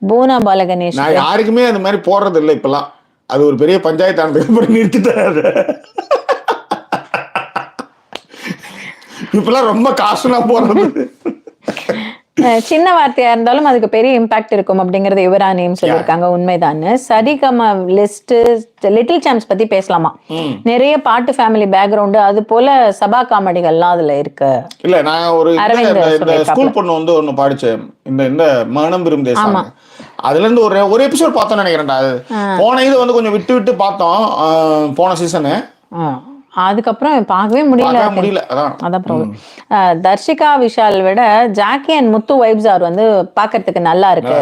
பூனா பாலகணேஷ். நான் யாருக்குமே அந்த மாதிரி போடுறது இல்லை இப்பெல்லாம். அது ஒரு பெரிய பஞ்சாயத்து ஆனதுக்கு நிறுத்திட்டாரு. இப்பெல்லாம் ரொம்ப காசுனா போறது. சின்ன வார்த்தையா இருந்தாலும் அதுக்கு பெரிய இம்பாக்ட் இருக்கும் அப்படிங்கறது யுவராணியும் சொல்லியிருக்காங்க. உண்மைதான்னு. சரிகமா லிஸ்ட் லிட்டில் சாம்ப்ஸ் பத்தி பேசலாமா? நிறைய பாட்டு ஃபேமிலி பேக்ரவுண்ட் அது போல சபா காமெடிகள்லாம் அதுல இருக்கு. இல்ல நான் ஒரு ஸ்கூல் பொண்ணு வந்து ஒண்ணு பாடிச்சேன், இந்த மனம் விரும் தேசம். அதுல இருந்து ஒரு எபிசோட் பார்த்தோம்னு நினைக்கிறேன்டா. போன இது வந்து கொஞ்சம் விட்டு விட்டு பார்த்தோம் போன சீசனு. அதுக்கப்புறம் பார்க்கவே முடியல. அதான் ப்ராப்ளம். தர்ஷிகா விஷால் விட Jacky and Muthu vibes are வந்து பாக்கிறதுக்கு நல்லா இருக்கு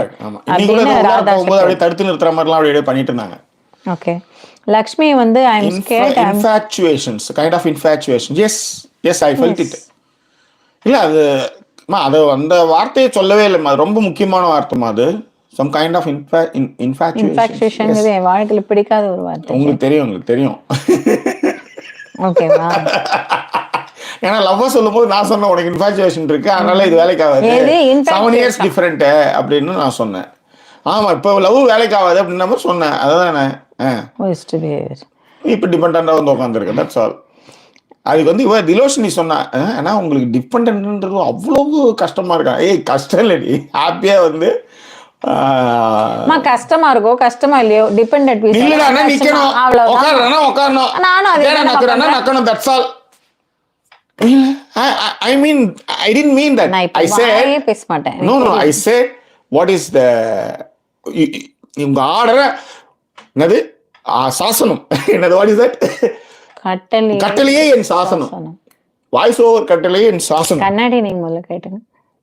அப்படின்னு ராதா தடுத்து நிறுத்துற மாதிரிலாம் அப்படியே பண்ணிட்டு இருந்தாங்க. ஓகே. லக்ஷ்மி வந்து I am scared infatuations kind of infatuation. Yes I felt it. இல்ல அது அந்த வார்த்தையை சொல்லவே இல்லை. ரொம்ப முக்கியமான வார்த்தைமா அது. Some kind of infatuation. என் வாழ்க்கையில பிடிக்காத ஒரு வார்த்தை. உங்களுக்கு தெரியும். ஓகேவா? ஏன்னா லவ் சொல்லும் போது நான் சொன்னேன் உனக்கு இன்ஃபாக்சுவேஷன் இருக்கு, அதனால இது வேலைக்கு ஆகாது, 7 years டிஃபரெண்ட் அப்படின்னு நான் சொன்னேன். ஆமா இப்போ லவ் வேலைக்கு ஆகாது அப்படின்ற மாதிரி சொன்னேன். அதானே இப்போ டிபெண்டா வந்து உட்காந்துருக்கேன். That's all. அதுக்கு வந்து இவ திலோஷினி சொன்னா, ஆனா உங்களுக்கு டிபெண்டன்றது அவ்வளவு கஷ்டமா இருக்கா? கஷ்டம் இல்லடி, ஹாப்பியா வந்து கஷ்டமா இருக்கோ கஷ்டமா இல்லையோ dependent I mean, I didn't mean that. I said, no, I said, what is the, இவங்க ஆர்டர என்னது சாசனம் என்னது, what is that? கட்டளையே என் சாசனம். வாய்ஸ் ஓவர் கட்டளையே என் சாசனம். கண்ணாடி நீங்க முதல்ல கேட்டுங்க.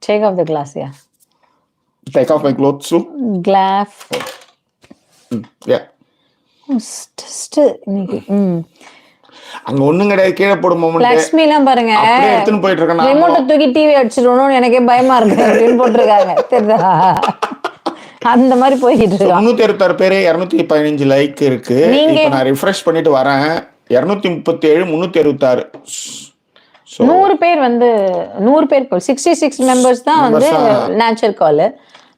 Take off the glass, yeah. Take off my clothes too. Glass. Yeah. அங்க ஒண்ணும் கிடையாது, கீழே போடும் மொமெண்ட். லக்ஷ்மி எல்லாம் பாருங்க அப்படியே எடுத்துன்னு போயிட்டு இருக்காங்க. ரிமோட்டை தூக்கி டிவி அடிச்சிடணும் எனக்கே பயமா இருக்கு அப்படின்னு போட்டிருக்காங்க. தெரியுதா? அந்த மாதிரி போயிட்டு இருக்கு. 366 பேரு 215 லைக் இருக்கு. இப்போ நான் ரிஃப்ரெஷ் பண்ணிட்டு வரேன். 237 366. 100 பேர் வந்து 100 பேர் 66 மெம்பர்ஸ் தான் வந்து நேச்சுரல் கால்.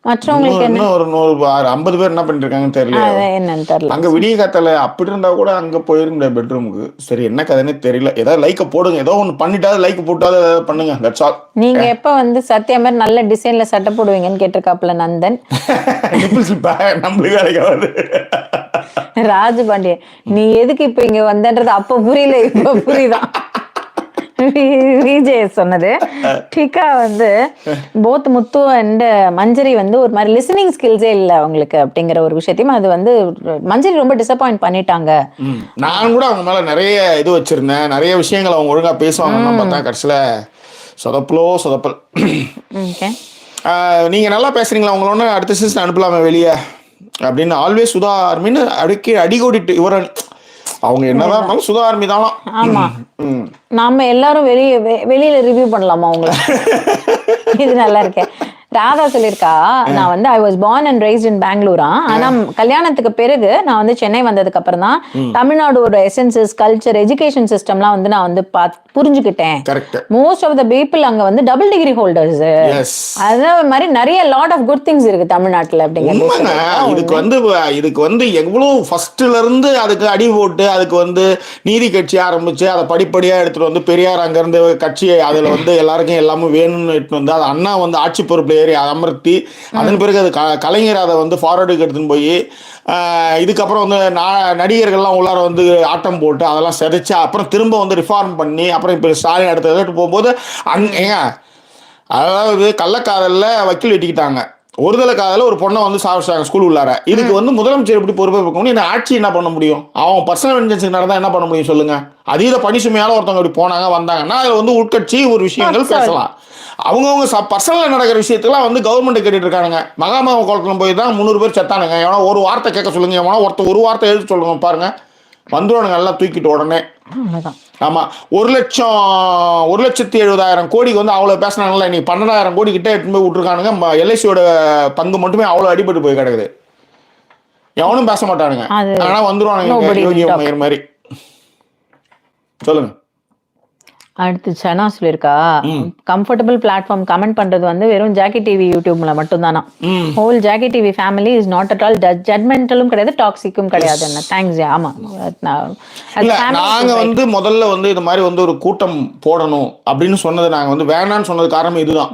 மற்றவங்களுக்கு என்ன ஒரு 50 பேர் என்ன பண்ணிட்டு இருக்காங்கன்னு தெரியல. என்னன்னு தெரியல. அங்க விடிய காத்தால அப்படி இருந்தா கூட அங்க போயிருந்த பெட்ரூமுக்கு. சரி என்ன கதைன்னு தெரியல. ஏதாவது லைக்க போடுங்க, ஏதோ ஒண்ணு பண்ணிட்டாவது லைக் போட்டாவது ஏதாவது பண்ணுங்க. That's all. நீங்க எப்ப வந்து சத்யா மாதிரி நல்ல டிசைன்ல சட்டை போடுவீங்கன்னு கேட்டிருக்காப்ல நந்தன். நம்மளுக்கு வேலைக்காவது. ராஜு பாண்டியன் நீ எதுக்கு இப்ப இங்க வந்தன்றது அப்ப புரியல, இப்ப புரியுதான். விஜய் சொன்னது டிகா வந்து போத் முத்து அண்ட் மஞ்சரி வந்து ஒரு மாதிரி லிசனிங் ஸ்கில்ஸே இல்லை அவங்களுக்கு அப்படிங்கிற ஒரு விஷயத்தையும் அது வந்து மஞ்சரி ரொம்ப டிசப்பாயிண்ட் பண்ணிட்டாங்க. நான் கூட அவங்க மேல நிறைய இது வச்சிருந்தேன், நிறைய விஷயங்கள் அவங்க ஒழுங்கா பேசுவாங்கன்னு பார்த்தா கடைசியில சொதப்பல். நீங்க நல்லா பேசுறீங்களா, உங்களோட அடுத்த சீசன் அனுப்பலாமே வெளியே அப்படின்னு ஆல்வேஸ் சுதா ஆர்மின்னு அடிக்கோடிட்டு இவர அவங்க என்னதான் இருந்தாலும் சுதா ஆர்மி தானா. ஆமா, நாம எல்லாரும் வெளியில ரிவ்யூ பண்ணலாமா அவங்கள? இது நல்லா இருக்கேன். ராதா சொல்லியிருக்கா, நான் வந்து I was born and raised in பெங்களூரா, ஆனா கல்யாணத்துக்கு பிறகு நான் வந்து சென்னை வந்ததுக்கு அப்புறம் தான் தமிழ்நாடோட எசன்சஸ் கல்ச்சர் எஜுகேஷன் சிஸ்டம்லாம் வந்து நான் வந்து புரிஞ்சுக்கிட்டேன். மோஸ்ட் ஆஃப் த பீப்புள் அங்க வந்து டபுள் டிகிரி ஹோல்டர்ஸ், அதே மாதிரி நிறைய லாட் ஆஃப் குட் திங்ஸ் இருக்கு தமிழ்நாட்டுல அப்படிங்கிறது. இதுக்கு வந்து எவ்வளவு ஃபர்ஸ்ட்ல இருந்து அதுக்கு அடி போட்டு அதுக்கு வந்து நீதி கட்சி ஆரம்பிச்சு அதை படிப்படியா எடுத்துட்டு வந்து பெரியார் அங்க இருந்து கட்சி அதுல வந்து எல்லாருக்கும் எல்லாமே வேணும்னு எடுத்துட்டு வந்து அது அண்ணா வந்து ஆட்சி பொறுப்புல ஏறி அமர்த்தி அதன் பிறகு அது கலைஞர் அதை வந்து ஃபார்வர்டுக்கு எடுத்துன்னு போய் இதுக்கப்புறம் வந்து நடிகர்கள்லாம் உள்ளார வந்து ஆட்டம் போட்டு அதெல்லாம் சிதைச்சு அப்புறம் திரும்ப வந்து ரிஃபார்ம் பண்ணி அப்புறம் இப்போ ஸ்டாலின் அடுத்த போகும்போது அதாவது கள்ளக்காதல்ல வக்கீல் வெட்டிக்கிட்டாங்க, ஒருதலை காதல ஒரு பொண்ணை வந்து சாவிச்சாங்க ஸ்கூல் உள்ளார. இதுக்கு வந்து முதலமைச்சர் எப்படி பொறுப்பே இருக்கணும், இந்த ஆட்சி என்ன பண்ண முடியும்? அவன் பர்சனல் வெஞ்சன்ஸ் நடந்தா என்ன பண்ண முடியும் சொல்லுங்க? அதீத பணி சுமையால ஒருத்தவங்க இப்படி போனாங்க வந்தாங்கன்னா அதில் வந்து உட்கட்சி ஒரு விஷயங்கள் பேசலாம். அவங்கவுங்க பர்சனல் நடக்கிற விஷயத்துலாம் வந்து கவர்மெண்ட் கேட்டுட்டு இருக்கானுங்க. மகாமக குளத்துல போய் தான் 300 பேர் செத்தானுங்க. எவனா ஒரு வார்த்தை கேட்க சொல்லுங்க, எவனா ஒரு வார்த்தை எழுதி சொல்லுங்க பாருங்க, வந்துடுவானுங்க எல்லாம் தூக்கிட்டு உடனே. ஆமா, 1,70,000 கோடிக்கு வந்து அவ்வளவு பேசினாங்கல்ல, நீ 12,000 கோடி கிட்ட எடுத்து போய் விட்டுருக்கானுங்க. எல்ஐசியோட பங்கு மட்டுமே அவ்வளவு அடிபட்டு போய் கிடக்குது. எவனும் பேச மாட்டானுங்க, ஆனா வந்துருவானுங்க யோகி மாதிரி. சொல்லுங்க. அடுத்து சனா சொல்லியிருக்கா, கம்ஃபர்டபுள் பிளாட்ஃபார்ம் கமெண்ட் பண்றது வந்து வெறும் ஜாக்கி டிவி யூடியூப்ல மட்டும் தானா. Whole Jackie TV family is not at all ஜட்மெண்டலும் கிடையாது, டாக்ஸிக்கும் கிடையாது. என்ன தேங்க்ஸ். ஆமா, நாங்க வந்து முதல்ல வந்து இது மாதிரி வந்து ஒரு கூட்டம் போடணும் அப்படின்னு சொன்னது, நாங்க வந்து வேணான்னு சொன்னது காரணம் இதுதான்.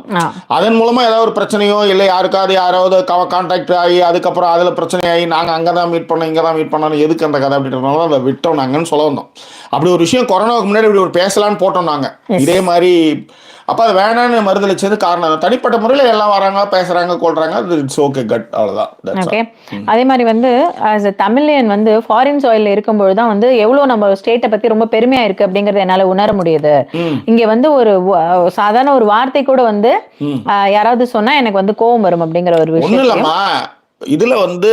அதன் மூலமா ஏதாவது ஒரு பிரச்சனையோ இல்லை யாராவது கான்டாக்ட் ஆகி அதுக்கப்புறம் அதுல பிரச்சனை ஆகி நாங்க அங்கதான் மீட் பண்ணோம் இங்கதான் மீட் பண்ணோம் எதுக்கு அந்த கதை அப்படின்றதுனால அதை விட்டோம் நாங்கன்னு சொல்ல வந்தோம். அப்படி ஒரு விஷயம் கொரோனாவுக்கு முன்னாடி இப்படி ஒரு பேசலான்னு போட்டோம் நாங்க இதே மாதிரி. அப்ப அது வேணான்னு மறுதளிச்சது காரணம். தனிப்பட்ட முறையில எல்லாம் வராங்க பேசுறாங்க கொள்றாங்க, இட்ஸ் ஓகே கட், அவ்வளவுதான். ஓகே. அதே மாதிரி வந்து ஆஸ் எ தமிழியன் வந்து ஃபாரின் சாயில்ல இருக்கும்போது தான் வந்து எவ்வளவு நம்ம ஸ்டேட்டை பத்தி ரொம்ப பெருமையா இருக்கு அப்படிங்கறத என்னால உணர முடியுது. இங்க வந்து ஒரு சாதாரண ஒரு வார்த்தை கூட வந்து யாராவது சொன்னா எனக்கு வந்து கோபம் வரும் அப்படிங்கிற ஒரு விஷயம். இதுல வந்து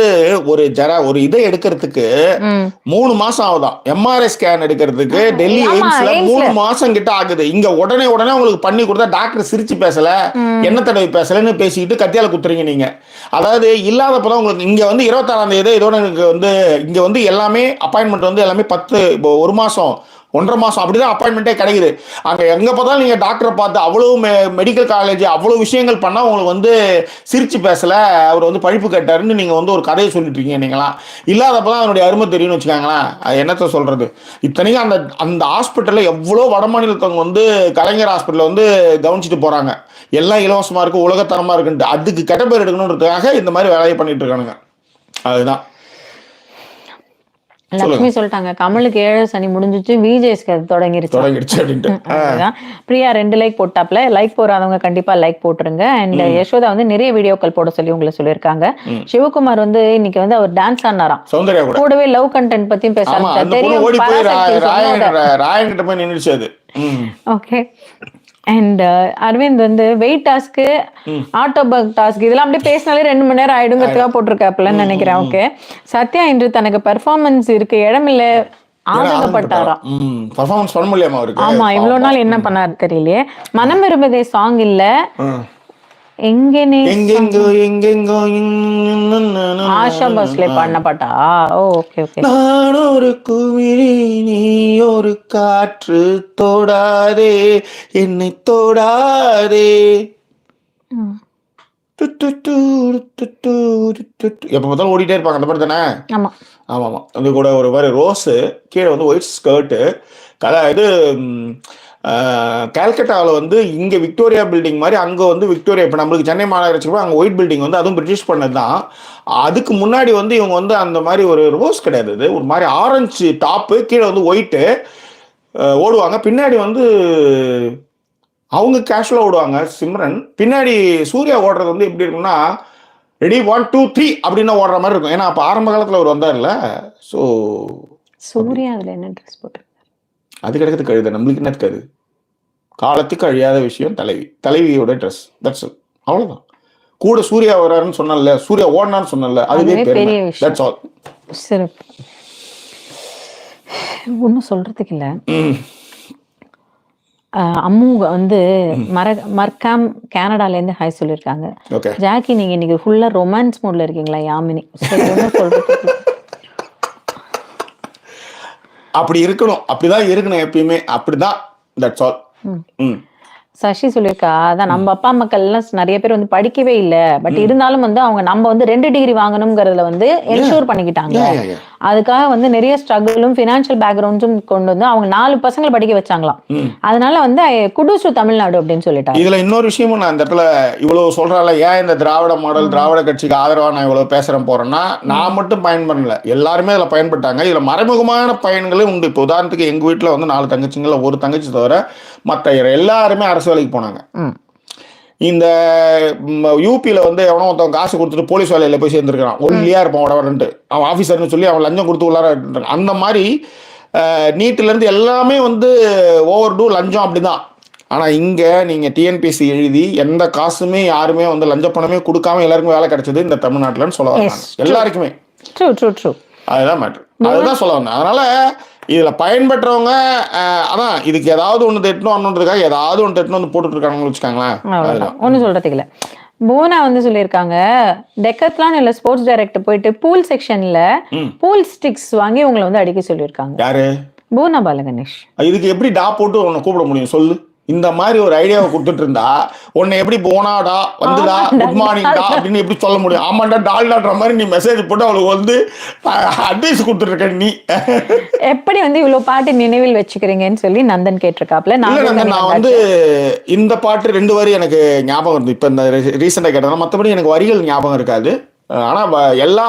ஒரு இதை எடுக்கிறதுக்கு 3 மாசம் ஆகுதான். எம்ஆர்ஐ ஸ்கேன் எடுக்கிறதுக்கு டெல்லி எய்ம்ஸ்ல 3 மாசம் கிட்ட ஆகுது. இங்க உடனே உங்களுக்கு பண்ணி கொடுத்தா டாக்டர் சிரிச்சு பேசல, என்ன தடவை பேசலன்னு பேசிக்கிட்டு கத்தியால குத்துறீங்க நீங்க. அதாவது இல்லாதப்பதான் உங்களுக்கு இங்க வந்து 26ஆம் தேதி இதோட எனக்கு வந்து இங்க வந்து எல்லாமே அப்பாயின்மெண்ட் வந்து எல்லாமே 1 மாசம் 1.5 மாசம் அப்படிதான் அப்பாயின்மெண்டே கிடைக்குது. அங்க எங்க பார்த்தாலும் நீங்க டாக்டரை பார்த்து அவ்வளவு மெடிக்கல் காலேஜ் அவ்வளவு விஷயங்கள் பண்ணா உங்களுக்கு வந்து சிரிச்சு பேசல, அவர் வந்து பழிப்பு கேட்டாருன்னு நீங்க வந்து ஒரு கதையை சொல்லிட்டு இருக்கீங்க. நீங்களா இல்லாதப்பதான் அவனுடைய அருமை தெரியும்னு வச்சுக்காங்களேன். அது என்னத்த சொல்றது. இத்தனைக்கும் அந்த ஹாஸ்பிட்டல்ல எவ்வளவு வட மாநிலத்தவங்க வந்து கலைஞர் ஹாஸ்பிட்டல் வந்து கவனிச்சுட்டு போறாங்க. எல்லாம் இலவசமா இருக்கு, உலகத்தரமா இருக்குன்ட்டு அதுக்கு கெட்ட பேர் எடுக்கணுன்றதுக்காக இந்த மாதிரி வேலையை பண்ணிட்டு இருக்கானுங்க. அதுதான். லட்சுமி சொல்லிட்டாங்க, கமலுக்கு 7 சனி முடிஞ்சிச்சு, விஜேஸ்க்கு அது தொடங்கிருச்சு. பிரியா 2 லைக் போட்டாப்ல. லைக் போறாதவங்க கண்டிப்பா லைக் போட்டுருங்க. அண்ட் யசோதா வந்து நிறைய வீடியோக்கள் போட சொல்லி உங்களை சொல்லியிருக்காங்க. சிவகுமார் வந்து இன்னைக்கு வந்து அவர் டான்ஸ் ஆனாராம், கூடவே லவ் கண்டென்ட் பத்தியும் பேச ஓகே. அண்ட் அரவிந்த் வந்து வெயிட் டாஸ்க்கு ஆட்டோபக் டாஸ்க் இதெல்லாம் அப்படியே பேசினாலே 2 மணி நேரம் ஆயிடுங்கிறதுக்காக போட்டிருக்காப்புலன்னு நினைக்கிறேன். ஓகே. சத்யா இன்று தனக்கு பெர்ஃபார்மன்ஸ் இருக்கு இடமில்ல ஆதங்கப்பட்டாராம். ஆமா, இவ்வளவு நாள் என்ன பண்ணாரு தெரியலையே. மனம் விரும்பதே சாங் இல்ல, ஆஷா பஸ்ல பாடின பாட்டா? Okay okay. நான் ஒரு குமிழி நீ ஒரு காற்று, தொடாதே என்னை தொடாதே. எப்ப பார்த்தாலும் ஓடிட்டே இருப்பாங்க அந்த மாதிரி தானே. ஆமா ஆமா. அது கூட ஒரு மாதிரி ரோஸு கீழே வந்து ஒயிட் ஸ்கர்ட்டு இது கல்கட்டாவில் வந்து இங்கே விக்டோரியா பில்டிங் மாதிரி அங்கே வந்து விக்டோரியா இப்போ நம்மளுக்கு சென்னை மாநகராட்சிக்கு அங்கே ஒயிட் பில்டிங் வந்து அதுவும் பிரிட்டிஷ் பண்ணது தான். அதுக்கு முன்னாடி வந்து இவங்க வந்து அந்த மாதிரி ஒரு ரோஸ் கிடையாது, இது ஒரு மாதிரி ஆரஞ்சு டாப்பு கீழே வந்து ஒயிட்டு ஓடுவாங்க. பின்னாடி வந்து அவங்க கேஷுவலாக ஓடுவாங்க. சிம்ரன் பின்னாடி சூர்யா ஓடுறது வந்து எப்படி இருக்குன்னா ரெடி 1 2 3 அப்படின்னு ஓடுற மாதிரி இருக்கும். ஏன்னா அப்போ ஆரம்ப காலத்தில் அவர் வந்தார்ல. ஸோ சூர்யா அதில் என்ன ட்ரெஸ் போட்டு அது கிடைக்கிறது கழுத, நம்மளுக்கு என்ன இருக்காது. காலத்துக்கு அழியாத விஷயம் தலைவியோட ட்ரெஸ், தட்ஸ் அவ்வளவுதான். கூட சூர்யா வர்றாருன்னு சொன்னல, சூர்யா ஓடனான்னு சொன்னல, அதுவே பெரிய விஷயம். That's all. சரி, ஒன்றும் சொல்றதுக்கு இல்லை. அம்மு வந்து மர்காம் கனடால இருந்து ஹாய் சொல்லியிருக்காங்க. ஜாக்கி நீங்க இன்னைக்கு ஃபுல்லா ரொமான்ஸ் மூட்ல இருக்கீங்களா யாமினி? சொல்றதுக்கு அப்படி இருக்கணும், அப்படிதான் இருக்கணும் எப்பயுமே, அப்படிதான். That's all. சசி சொல்லியிருக்கா, அதான் நம்ம அப்பா மக்கள் எல்லாம் நிறைய பேர் வந்து படிக்கவே இல்லை, பட் இருந்தாலும் வந்து அவங்க நம்ம வந்து 2 டிகிரி வாங்கணுங்கிறதுல வந்து என்ஷூர் பண்ணிக்கிட்டாங்க. அதுக்காக வந்து நிறைய ஸ்ட்ரகிளும் ஃபினான்ஷியல் பேக்ரவுண்ட்ஸும் கொண்டு வந்து அவங்க 4 பசங்களை படிக்க வச்சாங்களாம். அதனால வந்து குடுசு தமிழ்நாடு அப்படின்னு சொல்லிட்டாங்க. இதுல இன்னொரு விஷயமும் நான் இந்த இடத்துல இவ்வளவு சொல்றால, ஏன் இந்த திராவிட மாடல் திராவிட கட்சிக்கு ஆதரவா நான் இவ்வளவு பேசுறேன் போறேன்னா, நான் மட்டும் பயன்படல, எல்லாருமே இதுல பயன்பட்டாங்க. இதுல மறைமுகமான பயன்களும் உண்டு. இப்போ உதாரணத்துக்கு எங்க வீட்டுல வந்து 4 தங்கச்சிங்கள, ஒரு தங்கச்சி தவிர மற்ற எல்லாருமே அரசு வேலைக்கு போனாங்க. இந்த யூபியில வந்து எவனோ ஒருத்தவங்க காசு கொடுத்துட்டு போலீஸ் வேலையில போய் சேர்ந்துருக்கான், ஒல்லியா இருப்பான் உடவரன்ட்டு, அவன் ஆஃபீஸர்னு சொல்லி அவன் லஞ்சம் கொடுத்து உள்ளார. அந்த மாதிரி நீட்ல இருந்து எல்லாமே வந்து ஓவர் டூ லஞ்சம் அப்படிதான். ஆனா இங்க நீங்க டிஎன்பிஎஸ்சி எழுதி எந்த காசுமே யாருமே வந்து லஞ்ச பணமே கொடுக்காம எல்லாருக்குமே வேலை கிடைச்சது இந்த தமிழ்நாட்டுலன்னு சொல்ல வந்தாங்க. எல்லாருக்குமே அதுதான் மேட்ரு, அதுதான் சொல்ல வந்தேன். அதனால இதுல பயன்பெற்றவங்க அதான் இதுக்கு ஏதாவது ஒண்ணு தெட்டணும்ன்றதுக்காக ஏதாவது ஒன்று தெட்டணும் வந்து போட்டுட்டு இருக்காங்கன்னு வச்சுக்காங்களேன். ஒண்ணு சொல்றதுக்கு இல்ல. போனா வந்து சொல்லியிருக்காங்க, டெக்கத்லான் இல்ல ஸ்போர்ட்ஸ் டைரக்டர் போயிட்டு பூல் செக்ஷன்ல பூல் ஸ்டிக்ஸ் வாங்கி உங்களை வந்து அடிக்க சொல்லியிருக்காங்க. யாரு? பூனா பாலகணேஷ். இதுக்கு எப்படி டா போட்டு உன்னை கூப்பிட முடியும் சொல்லு? இந்த மாதிரி ஒரு ஐடியாவை கொடுத்துட்டு இருந்தா உன்னை எப்படி போனாடா வந்துடா குட் மார்னிங் டா அப்படின்னு எப்படி சொல்ல முடியும்? ஆமாண்டா டால்டான்ற மாதிரி நீ மெசேஜ் போட்டு அவளுக்கு வந்து அட்வைஸ் கொடுத்துருக்க நீ. எப்படி வந்து இவ்வளவு பாட்டு நினைவில் வச்சுக்கிறீங்கன்னு சொல்லி நந்தன் கேட்டிருக்காப்ல. நான் வந்து இந்த பாட்டு 2 வரி எனக்கு ஞாபகம் இருந்து இப்ப இந்த ரீசெண்டா கேட்டேன். மற்றபடி எனக்கு வரிகள் ஞாபகம் இருக்காது. ஆனா எல்லா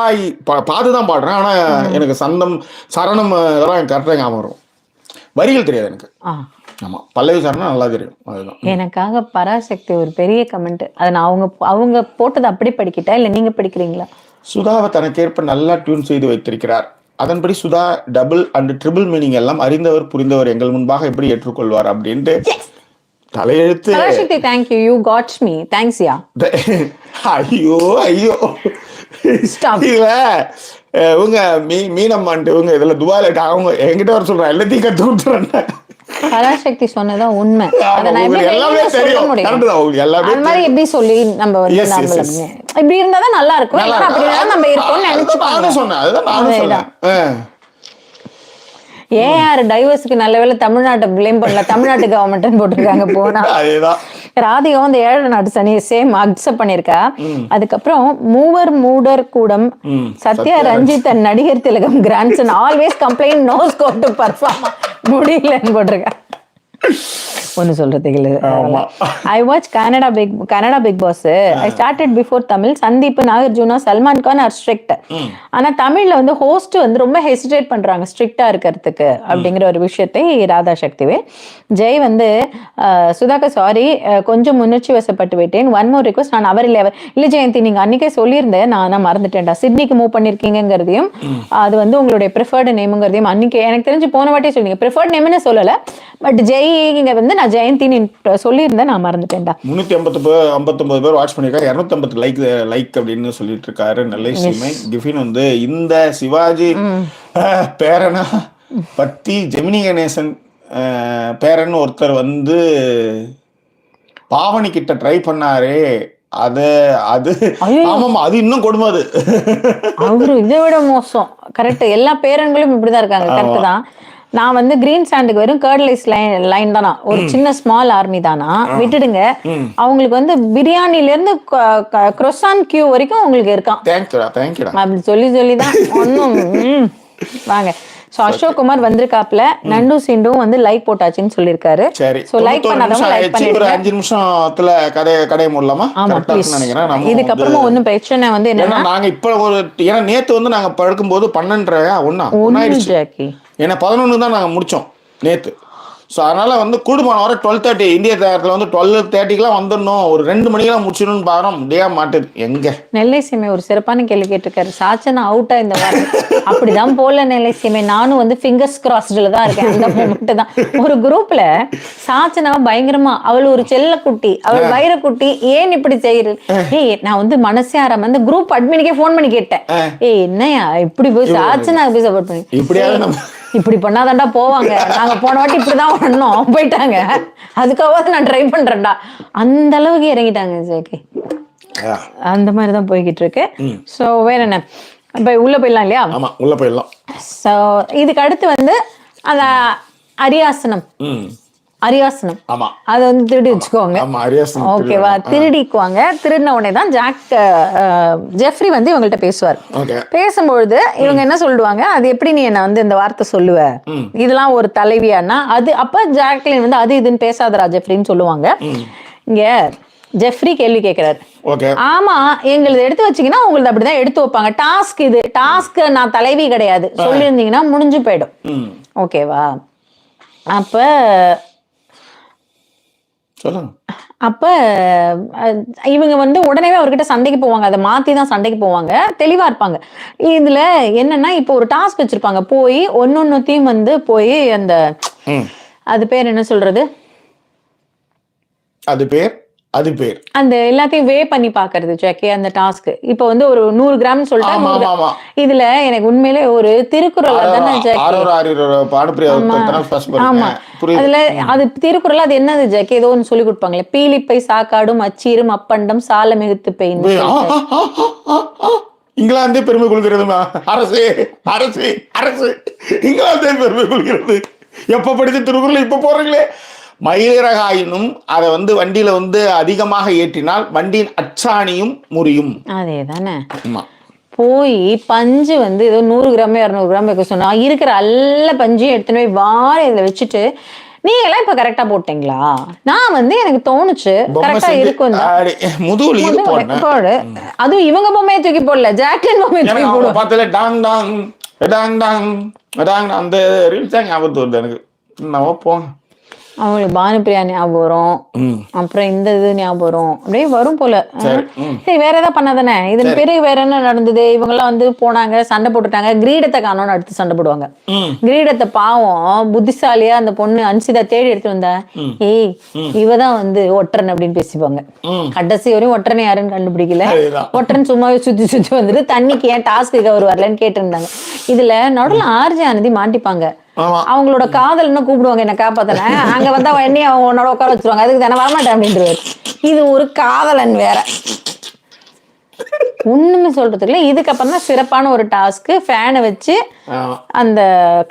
பார்த்துதான் பாடுறேன். ஆனா எனக்கு சரணம் இதெல்லாம் கரெக்டா ஞாபகம் வரும். வரிகள் தெரியாது எனக்கு. ஆமா, பல்லவி சரணம் நல்லா தெரியும். அதுதான் எனக்காக பராசக்தி ஒரு பெரிய கமெண்ட். அதை நான் அவங்க போட்டது அப்படி படிக்கிட்டா இல்ல நீங்க படிக்கிறீங்களா? சுதாவை தனக்கேற்ப நல்லா டியூன் செய்து வைத்திருக்கிறார். அதன்படி Sudha double and triple meaning எல்லாம் அறிந்தவர் புரிந்தவர் எங்கள் முன்பாக எப்படி ஏற்றுக்கொள்வார் அப்படின்ட்டு தலையெழுத்து. Parasakthi thank you, you got me, thanks யா. ஐயோ இல்ல இவங்க மீனம்மான்ட்டு இவங்க இதுல துபாயில அவங்க என்கிட்ட வர சொல்றாங்க, எல்லாத்தையும் கத்து கொடுத்துறேன். பராசக்தி சொன்னதான் உண்மை. அதை நான் எல்லாமே சொல்ல முடியும். அது மாதிரி எப்படி சொல்லி நம்ம வந்து இப்படி இருந்தாதான் நல்லா இருக்கும். அப்படிதான் நம்ம இருக்கோம்னு நினைச்சு. ஏஆர் டைவர்ஸ்க்கு நல்ல வேலை தமிழ்நாட்டை பிளேம் பண்ணல, தமிழ்நாட்டு கவர்மெண்ட் போட்டிருக்காங்க. போனா ராதிகா வந்து 7 நாட்டு சனியை சேம் அக்செப்ட் பண்ணிருக்கா. அதுக்கப்புறம் மூடர் கூடம் சத்யா ரஞ்சித் நடிகர் திலகம் grandson always complaint no scope to perform முடியலன்னு போட்டிருக்கா. ஒன்னு சொல்றதுக்கு இல்ல. I watch Kannada big boss. I started before Tamil. Sandeep, Nagarjuna, Salman Khan are strict. ஆனா தமிழ்ல வந்து ஹோஸ்ட் வந்து ரொம்ப ஹெசிடேட் பண்றாங்க ஸ்ட்ரிக்டா இருக்கிறதுக்கு அப்படிங்கிற ஒரு விஷயத்தை ராதா சக்திவே. ஜெய் வந்து சுதாகர் சாரி கொஞ்சம் முன்னர்ச்சி வசப்பட்டு விட்டேன். One more request. நான் அவர் இல்ல ஜெயந்தி நீங்க அன்னைக்கே சொல்லியிருந்தேன், நான் மறந்துட்டேன்டா. சிட்னிக்கு மூவ் பண்ணிருக்கீங்கிறதையும் அது வந்து உங்களுடைய ப்ரிஃபர்டு நேமுங்கிறதையும் அன்னைக்கு எனக்கு தெரிஞ்சு போன வாட்டியே சொன்னீங்க. ப்ரிஃபர்ட் நேம்னு சொல்லல, பட் ஜெய் இங்க வந்து நான் ஜெயந்தின்னு சொல்லியிருந்தேன், நான் மறந்துட்டேன்டா. 359 பேர் வாட்ச் பண்ணிருக்காரு. 250 லைக் அப்படின்னு சொல்லிட்டு இருக்காரு. நல்ல சீமை கிஃபின் வந்து இந்த சிவாஜி பேரனா பத்தி ஜெமினி கணேசன் பேரன் ஒருத்தர் வந்து பாவனி கிட்ட ட்ரை பண்ணாரே, அது ஆமாமா அது இன்னும் கொடுமை. அது அவரு இதை விட மோசம். கரெக்ட், எல்லா பேரன்களும் இப்படிதான் இருக்காங்க. கரெக்ட் தான். நான் வந்து கிரீன் சாண்டுக்கு வெறும் கர்ட்லைஸ் லைன் தானா, ஒரு சின்ன ஸ்மால் ஆர்மி தானா, விட்டுடுங்க. அவங்களுக்கு வந்து பிரியாணில இருந்து croissant கியூ வரைக்கும் உங்களுக்கு இருக்கான். அப்படி சொல்லிதான் ஒன்னும் வாங்க. சோ அசோக் குமார் வந்திருக்காப்ல. நண்டு சிண்டும் வந்து லைக் போட்டாச்சுன்னு சொல்லியிருக்காரு. சோ லைக் பண்ணாதவங்க லைக் பண்ணிடுங்க. ஒரு 5 நிமிஷத்துல கடையை மூடலாமா? நினைக்கிறேன். இதுக்கப்புறமா ஒன்னும் பிரச்சனை வந்து என்னன்னா, நாங்க இப்ப ஒரு ஏன்னா நேத்து வந்து நாங்க படுக்கும்போது 12:30 ஜாக்கி ஏன்னா 11 தான் நாங்க முடிச்சோம் நேத்து. ஸோ அதனால வந்து கூடுமான வர 12:30 இந்திய நேரத்தில் வந்து 12:30க்குலாம் வந்துடணும், ஒரு 2 மணிக்கெல்லாம் முடிச்சிடணும்னு பாக்குறோம். முடியா மாட்டேது. எங்க நெல்லை சீமை ஒரு சிறப்பான கேள்வி கேட்டிருக்காரு. சாச்சனா அவுட்டா இந்த வாரம்? அப்படிதான் போல நெல்லை சீமை. நானும் வந்து ஃபிங்கர்ஸ் கிராஸ்ட்ல தான் இருக்கேன். அந்த மூமெண்ட் தான். ஒரு குரூப்ல சாச்சனா பயங்கரமா அவள் ஒரு செல்ல குட்டி, அவள் வைர குட்டி, ஏன் இப்படி செய்யுது? நான் வந்து மனசே ஆறாம அந்த குரூப் அட்மினுக்கே போன் பண்ணி கேட்டேன், என்னையா இப்படி போய் சாச்சனா போய் சப்போர்ட் பண்ணி இப்படி பண்ணாதான்டா போவாங்க. நாங்க போன வாட்டி இப்படிதான் பண்ணோம், போயிட்டாங்க. அதுக்காவது நான் ட்ரை பண்றேன்டா. அந்த அளவுக்கு இறங்கிட்டாங்க ஜேகே. அந்த மாதிரிதான் போய்கிட்டு இருக்கு. சோ வேற என்ன, இப்ப உள்ள போயிடலாம் இல்லையா? ஆமா உள்ள போயிடலாம். சோ இதுக்கு அடுத்து வந்து அந்த அரியாசனம். ஆமா அது வந்து திருடி வச்சுக்கோங்க. ஓகேவா? திருடிக்குவாங்க. திருடின உடனே தான் ஜெஃப்ரி வந்து இவங்கள்ட்ட பேசுவார். பேசும்பொழுது இவங்க என்ன சொல்லுவாங்க, அது எப்படி நீ என்ன வந்து இந்த வார்த்தை சொல்லுவ, இதெல்லாம் ஒரு தலைவியானா அது. அப்ப ஜாக்லின் வந்து அது இதுன்னு பேசாதரா ஜெஃப்ரின்னு சொல்லுவாங்க. இங்க ஜெஃப்ரி கேள்வி கேட்கிறாரு. ஆமா எங்களுக்கு எடுத்து வச்சீங்கன்னா உங்களுக்கு அப்படிதான் எடுத்து வைப்பாங்க. டாஸ்க் இது டாஸ்க், நான் தலைவி கிடையாது சொல்லியிருந்தீங்கன்னா முடிஞ்சு போயிடும். ஓகேவா? அப்ப இவங்க வந்து உடனே அவர்கிட்ட சண்டைக்கு போவாங்க. அதை மாத்தி தான் சண்டைக்கு போவாங்க. தெளிவா இருப்பாங்க. இதுல என்னன்னா, இப்போ ஒரு டாஸ்க் வச்சிருப்பாங்க. போய் ஒன்னொன்னுத்தையும் வந்து போய் அந்த அது பேர் என்ன சொல்றது, அது பேர் அந்த எல்லாத்தையும் வே பண்ணி பாக்குறது ஜாக்கி. அந்த டாஸ்க் இப்ப வந்து ஒரு 100 கிராம் சொல்லிட்டாங்க. இதுல எனக்கு உண்மையிலே ஒரு திருக்குறள் தானே ஜாக்கி. ஆமா அதுல அது திருக்குறள். அது என்னது ஜாக்கி? ஏதோ ஒன்னு சொல்லி கொடுப்பாங்களே, பீலிப்பை சாக்காடும் அச்சீரும் அப்பண்டம் சால மிகுத்து பெயின். இங்கிலாந்தே பெருமை கொள்கிறது. அரசு அரசு அரசு இங்கிலாந்தே பெருமை கொள்கிறது. எப்ப படிச்ச திருக்குறள் இப்ப போறீங்களே. மயிலிறகாயினும் அதை வந்து வண்டியில வந்து அதிகமாக ஏற்றினால் வண்டியின் அச்சாணியும் முறியும். அதே தானே. ஆமா. போய் பஞ்சு வந்து ஏதோ 100 கிராம் 200 கிராம் வைக்க சொன்னா இருக்கிற எல்லா பஞ்சையும் எடுத்துன்னு போய் வார இதுல வச்சுட்டு நீங்க எல்லாம் இப்ப கரெக்டா போட்டீங்களா? நான் வந்து எனக்கு தோணுச்சு கரெக்டா இருக்கும். அதுவும் இவங்க பொம்மையை தூக்கி போடல, ஜாக்லின் பொம்மையை தூக்கி போடுவோம். பார்த்தல டாங் டாங் டாங் டாங் டாங் அந்த ரீல்ஸ் தான் ஞாபகத்து வருது எனக்கு. நம்ம போங்க. அவங்களுக்கு பானுப்பிரியா ஞாபகம் வரும், அப்புறம் இந்த இது ஞாபகம் வரும், அப்படியே வரும் போல. சரி வேற ஏதாவது பண்ணாதானே. இதன் பிறகு வேற என்ன நடந்தது? இவங்க எல்லாம் வந்து போனாங்க, சண்டை போட்டுட்டாங்க. கிரீடத்தை காணோம்னு அடுத்து சண்டை போடுவாங்க. கிரீடத்தை பாவம் புத்திசாலியா அந்த பொண்ணு அன்சிதா தேடி எடுத்து வந்தா, ஏய் இவதான் வந்து ஒற்றன் அப்படின்னு பேசிப்பாங்க. கடைசி வரையும் ஒற்றனை யாருன்னு கண்டுபிடிக்கல. ஒற்றன் சும்மாவே சுத்தி சுத்தி வந்துட்டு தண்ணிக்கு ஏன் டாஸ்க்கு அவர் வரலன்னு கேட்டு இருந்தாங்க. இதுல நடுவில் ஆர்ஜி ஆனந்தி மாட்டிப்பாங்க. அவங்களோட காதல் என்ன கூப்பிடுவாங்க, என்ன காப்பாத்தன அங்க வந்தா என்னையும் அவங்க உன்னோட உட்கார வச்சிருவாங்க, அதுக்கு தானே வரமாட்டேன் அப்படின்றாரு. இது ஒரு காதலன் வேற ஒண்ணுமே சொல்றதுக்கு இல்லை. இதுக்கப்புறம் தான் சிறப்பான ஒரு டாஸ்க், ஃபேனை வச்சு அந்த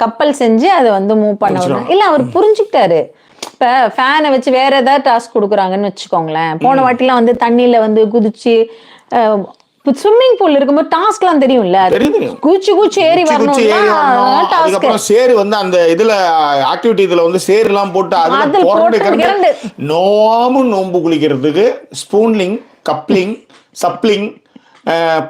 கப்பல் செஞ்சு அதை வந்து மூவ் பண்ண விடணும். இல்ல அவர் புரிஞ்சுக்கிட்டாரு. இப்ப ஃபேனை வச்சு வேற ஏதாவது டாஸ்க் கொடுக்குறாங்கன்னு வச்சுக்கோங்களேன். போன வாட்டிலாம் வந்து தண்ணியில வந்து குதிச்சு ஸ்விம்மிங் பூல் இருக்கும்போது டாஸ்க் எல்லாம் தெரியும்ல, குச்சி குச்சி ஏறி வரணும். சேரு வந்து அந்த இதுல ஆக்டிவிட்டி இதுல வந்து சேரு எல்லாம் போட்டு அதுல நோம்பு குளிக்கிறதுக்கு ஸ்பூன்லிங், கப்ளிங், சப்ளிங்,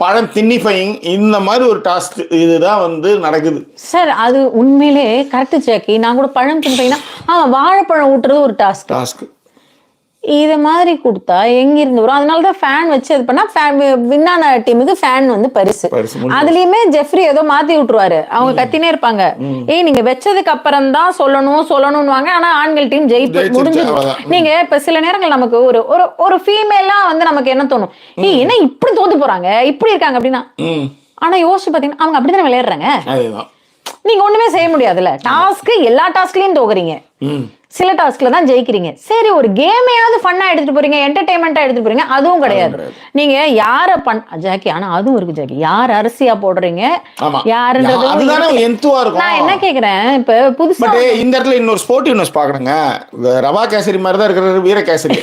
பழம் தின்னிஃபைங், இந்த மாதிரி ஒரு டாஸ்க் இதுதான் வந்து நடக்குது சார். அது உண்மையிலே கரெக்ட் ஜாக்கி. நான் கூட பழம் தின்னிஃபைனா வாழைப்பழம் ஊட்டுறது ஒரு டாஸ்க். இது மாதிரி கொடுத்தா எங்க இருந்து வரும்? அதனாலதான் ஃபேன் வச்சு இது பண்ணா வின்னான டீமுக்கு ஃபேன் வந்து பரிசு. அதுலயுமே ஜெஃப்ரி ஏதோ மாத்தி விட்டுருவாரு. அவங்க கத்தினே இருப்பாங்க, ஏய் நீங்க வச்சதுக்கு அப்புறம் தான் சொல்லணும்வாங்க. ஆனா ஆண்கள் டீம் ஜெயிப்பு முடிஞ்சது. நீங்க இப்ப சில நேரங்கள் நமக்கு ஒரு ஒரு ஃபீமேலா வந்து நமக்கு என்ன தோணும், ஏய் என்ன இப்படி தோத்து போறாங்க, இப்படி இருக்காங்க அப்படின்னா. ஆனா யோசிச்சு பாத்தீங்கன்னா அவங்க அப்படித்தானே விளையாடுறாங்க. நீங்க ஒண்ணுமே செய்ய முடியாதுல்ல. டாஸ்க் எல்லா டாஸ்க்லயும் தோக்குறீங்க, சில டாஸ்க்ல தான் ஜெயிக்கிறீங்க. சரி ஒரு கேமையாவது ஃபன்னா எடுத்துட்டு போறீங்க, என்டர்டைன்மெண்டா எடுத்துட்டு போறீங்க, அதுவும் கிடையாது. நீங்க யார ஜாக்கி, ஆனா அதுவும் இருக்கு ஜாக்கி, யார் அரசியா போடுறீங்க யாருன்றது நான் என்ன கேக்குறேன். இப்ப புதுசா இந்த இடத்துல இன்னொரு ஸ்போர்ட்டிவ் நியூஸ் பாக்குறேங்க. ரவா கேசரி மாதிரி தான் இருக்கிற வீர கேசரி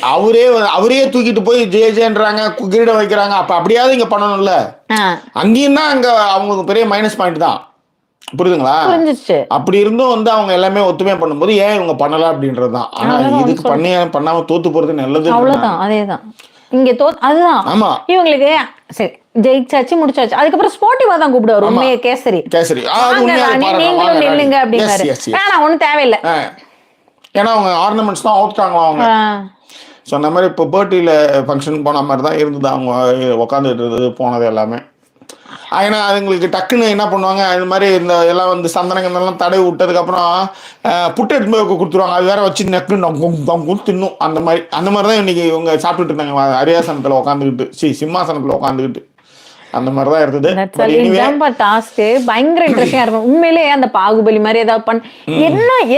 அவரே தூக்கிட்டு போய் ஜெயன்றாங்க, கிரீடம் வைக்கிறாங்க. அப்ப அப்படியாவது இங்க பண்ணணும்ல. அங்கேயும் தான் அங்க அவங்களுக்கு பெரிய மைனஸ் பாயிண்ட் தான். புரியுதுங்களா? அப்படி இருந்தும் வந்து அவங்க எல்லாமே ஒத்துமை பண்ணும்போது ஏன் இவங்க பண்ணல அப்படின்றதுதான். ஆனா இதுக்கு பண்ணாம தோத்து போறது நல்லது. அவ்வளவுதான். அதேதான் இங்க அதுதான். ஆமா இவங்களுக்கு சரி ஜெயிச்சாச்சு முடிச்சாச்சு. அதுக்கப்புறம் ஸ்போர்ட்டிவா தான் கூப்பிடுவாரு. உண்மையை கேசரி நீங்களும் நில்லுங்க அப்படின்னாரு. ஆனா ஒண்ணும் தேவையில்லை. ஏன்னா அவங்க ஆர்னமெண்ட்ஸ் தான் அவுட்டாங்களா அவங்க. சொன்ன மாதிரி இப்போ பர்த்டேல ஃபங்க்ஷன் போன மாதிரி தான் இருந்தது. அவங்க உட்காந்துட்டு இருந்தது போனது எல்லாமே. ஏன்னா அதுங்களுக்கு டக்குன்னு என்ன பண்ணுவாங்க, அது மாதிரி இந்த எல்லாம் வந்து சந்தனங்கள்லாம் தடவி விட்டதுக்கப்புறம் புட்டு எடுத்து போய் கொடுத்துருவாங்க. அது வேற வச்சு நெக்கு தின்னும். அந்த மாதிரி தான் இன்னைக்கு இவங்க சாப்பிட்டுட்டு இருந்தாங்க அரியாசனத்தில் உட்காந்துக்கிட்டு, சிம்மாசனத்தில் உட்காந்துக்கிட்டு. அந்த மாதிரி தான் இருந்தது. பயங்கர இன்ட்ரெஸ்டிங்கா இருக்கும் உண்மையிலேயே. அந்த பாகுபலி மாதிரி ஏதாவது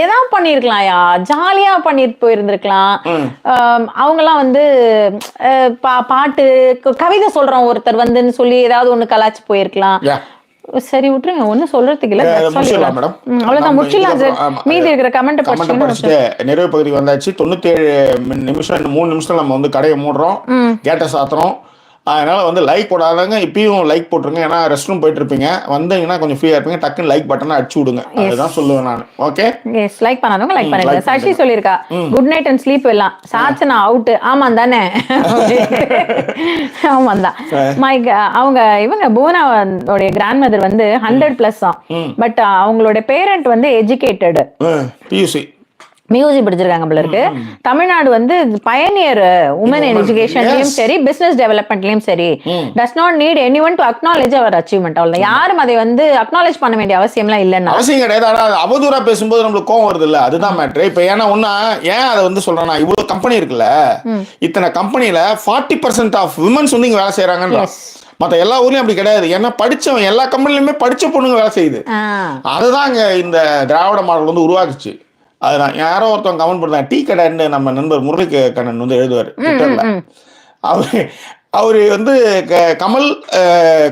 ஏதாவது பண்ணிருக்கலாம்யா, ஜாலியா பண்ணிட்டு போயிருந்திருக்கலாம். அவங்க எல்லாம் வந்து பாட்டு கவிதை சொல்றோம் ஒருத்தர் வந்துன்னு சொல்லி ஏதாவது ஒண்ணு கலாச்சு போயிருக்கலாம். சரி விட்டுருங்க, ஒன்னும் சொல்றதுக்கு இல்ல. அவ்வளவுதான், முடிச்சிடலாம். மீதி இருக்கிற கமெண்ட் படிச்சுட்டு நிறைவு பகுதி வந்தாச்சு. 97 நிமிஷம் 3 நிமிஷம் நம்ம வந்து கடையை மூடுறோம், கேட்ட சாத்துறோம். அதனால வந்து லைக் போடாதாங்க, இப்பயும் லைக் போட்டுருங்க. ஏன்னா ரெஸ்ட் ரூம் போயிட்டு இருப்பீங்க, வந்தீங்கன்னா கொஞ்சம் ஃப்ரீயா இருப்பீங்க, டக்குன்னு லைக் பட்டனை அடிச்சு விடுங்க. அதுதான் சொல்லுவேன் நான். ஓகே, எஸ், லைக் பண்ணாதவங்க லைக் பண்ணுங்க. சசி சொல்லிருக்கா குட் நைட் அண்ட் ஸ்லீப் எல்லாம். சாச்சனா அவுட். ஆமா தானே, ஆமா தான். அவங்க இவங்க புவனாவோட கிராண்ட் மதர் வந்து 100+ தான். பட் அவங்களோட பேரண்ட் வந்து எஜுகேட்டட், பியூசி மியூசிக் படிச்சிருக்காங்க போல இருக்கு. தமிழ்நாடு வந்து பயனியர் உமன் எஜுகேஷன்லயும் சரி பிசினஸ் டெவலப்மெண்ட்லயும் சரி does not need anyone to acknowledge our achievement. அவ்வளவுதான். யாரும் அதை வந்து அக்னாலேஜ் பண்ண வேண்டிய அவசியம்லாம் இல்லைன்னா அவசியம் கிடையாது. ஆனா அவதூறா பேசும்போது நம்மளுக்கு கோவம் வருது இல்ல, அதுதான் மேட்ரு. இப்ப ஏன்னா ஒன்னா ஏன் அதை வந்து சொல்றேன்னா, இவ்வளவு கம்பெனி இருக்குல்ல, இத்தனை கம்பெனில 40% ஆஃப் விமன்ஸ் வந்து இங்க வேலை செய்யறாங்கன்ற. மற்ற எல்லா ஊர்லயும் அப்படி கிடையாது. ஏன்னா படிச்சவன் எல்லா கம்பெனிலுமே படிச்ச பொண்ணுங்க வேலை செய்யுது. அதுதான் இங்க இந்த திராவிட மாடல் வந்து உருவாக்குச்சு. அதுதான் யாரோ ஒருத்தவங்க கமெண்ட் பண்ணாங்க, டீ கடைன்னு நம்ம நண்பர் முரளி கண்ணன் வந்து எழுதுவார் ட்விட்டர்ல. அவரு வந்து கமல்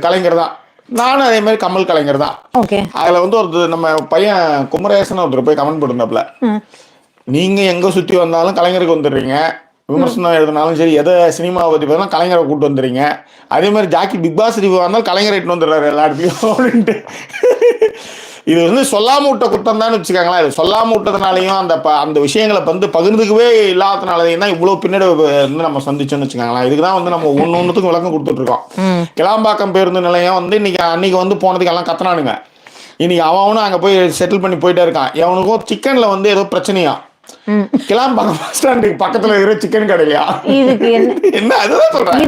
கலைஞர் தான் நானும் அதே மாதிரி கமல் கலைஞர் தான். ஓகே. அதுல வந்து ஒரு நம்ம பையன் குமரேசன் ஒருத்தர் போய் கமெண்ட் போட்டுருந்தாப்ல, நீங்க எங்க சுத்தி வந்தாலும் கலைஞருக்கு வந்துடுறீங்க, விமர்சனம் எழுதினாலும் சரி, எதை சினிமாவை பத்தி பார்த்தாலும் கலைஞரை கூட்டு வந்துடுறீங்க, அதே மாதிரி ஜாக்கி பிக் பாஸ் ரிவ்யூ வந்தாலும் கலைஞரை இட்டு வந்துடுறாரு எல்லா இடத்துலையும் அப்படின்ட்டு. இது வந்து சொல்லாம விட்ட குற்றம் தான் வச்சுக்காங்களா. இது சொல்லாம விட்டதுனாலையும் அந்த விஷயங்களை வந்து பகிர்ந்துக்கவே இல்லாதனாலையும் தான் இவ்வளவு பின்னடைவு வந்து நம்ம சந்திச்சோம்னு வச்சுக்காங்களா. இதுக்குதான் வந்து நம்ம ஒன்னொன்னுத்துக்கும் விளக்கம் கொடுத்துட்டு இருக்கோம். கிளாம்பாக்கம் பேருந்து நிலையம் வந்து அன்னைக்கு வந்து போனதுக்கு எல்லாம் கத்தனானுங்க. இன்னைக்கு அவனும் அங்க போய் செட்டில் பண்ணி போயிட்டே இருக்கான். அவனுக்கும் சிக்கன்ல வந்து ஏதோ பிரச்சனையா, கிளாம்பாக்கம் பஸ் ஸ்டாண்டுக்கு பக்கத்துல இருக்கிற சிக்கன் கடையா, என்ன அதுதான் சொல்றேன்.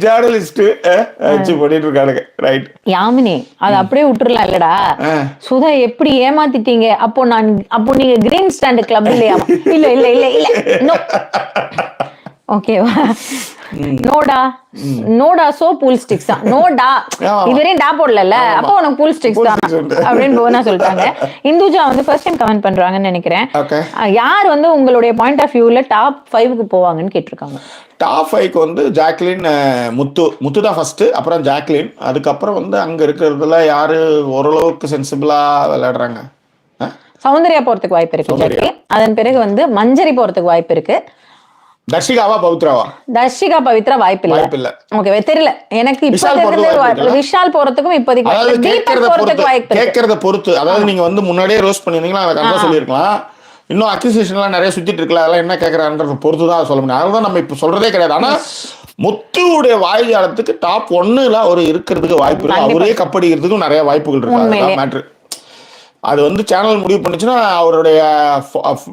ஜேர்னலிஸ்ட் வச்சு பண்ணிட்டு இருக்கானுங்க. ரைட் யாமினி, அது அப்படியே விட்டுறலாம் இல்லடா. சுதா எப்படி ஏமாத்திட்டீங்க, அப்போ நீங்க கிரீன் ஸ்டாண்ட் கிளப் இல்லையா? இல்ல இல்ல இல்ல இல்ல, ஓகேவா? நோடா நோடா சோ பூல் ஸ்டிக்ஸ் தான். நோடா இதுவரையும் டா போடல, அப்போ உனக்கு பூல் ஸ்டிக்ஸ் தான் அப்படின்னு போனா சொல்லிட்டாங்க. இந்துஜா வந்து ஃபர்ஸ்ட் டைம் கமெண்ட் பண்றாங்கன்னு நினைக்கிறேன். யார் வந்து உங்களுடைய பாயிண்ட் ஆஃப் வியூல டாப் 5க்கு போவாங்கன்னு கேட்டிருக்காங்க. டாப் 5க்கு வந்து ஜாக்லின், முத்து தான் ஃபர்ஸ்ட், அப்புறம் ஜாக்லின், அதுக்கப்புறம் வந்து அங்க இருக்கிறதுல யாரு ஓரளவுக்கு சென்சிபிளா விளையாடுறாங்க. சௌந்தர்யா போறதுக்கு வாய்ப்பு இருக்கு. அதன் பிறகு வந்து மஞ்சரி போறதுக்கு வாய்ப்பு இருக்கு. தர்ஷிகாவா பவித்ராவா? தர்ஷிகா பவித்ரா வாய்ப்பு இல்ல. ஓகே, தெரியல எனக்கு. இப்ப விஷால் போறதுக்கும் இப்போதைக்கு கேட்கறத பொறுத்து. அதாவது நீங்க வந்து முன்னாடியே ரோஸ்ட் பண்ணிருந்தீங்களா, அதை கரெக்டா சொல்லிருக்கலாம். இன்னும் அக்யூசேஷன்லாம் நிறைய சுத்திட்டு இருக்குல்ல, அதெல்லாம் என்ன கேட்கறான்றத பொறுத்து தான் சொல்ல முடியும். அதனால நம்ம இப்ப சொல்றதே கிடையாது. ஆனா முத்துவுடைய வாய்ஜாலத்துக்கு டாப் 1ல ஒரு இருக்கிறதுக்கு வாய்ப்பு இருக்கு. அவரே கப்படிக்கிறதுக்கும் நிறைய வாய்ப்புகள் இருக்கு. மேட்ரு அது வந்து சேனல் முடிவு பண்ணுச்சுன்னா அவருடைய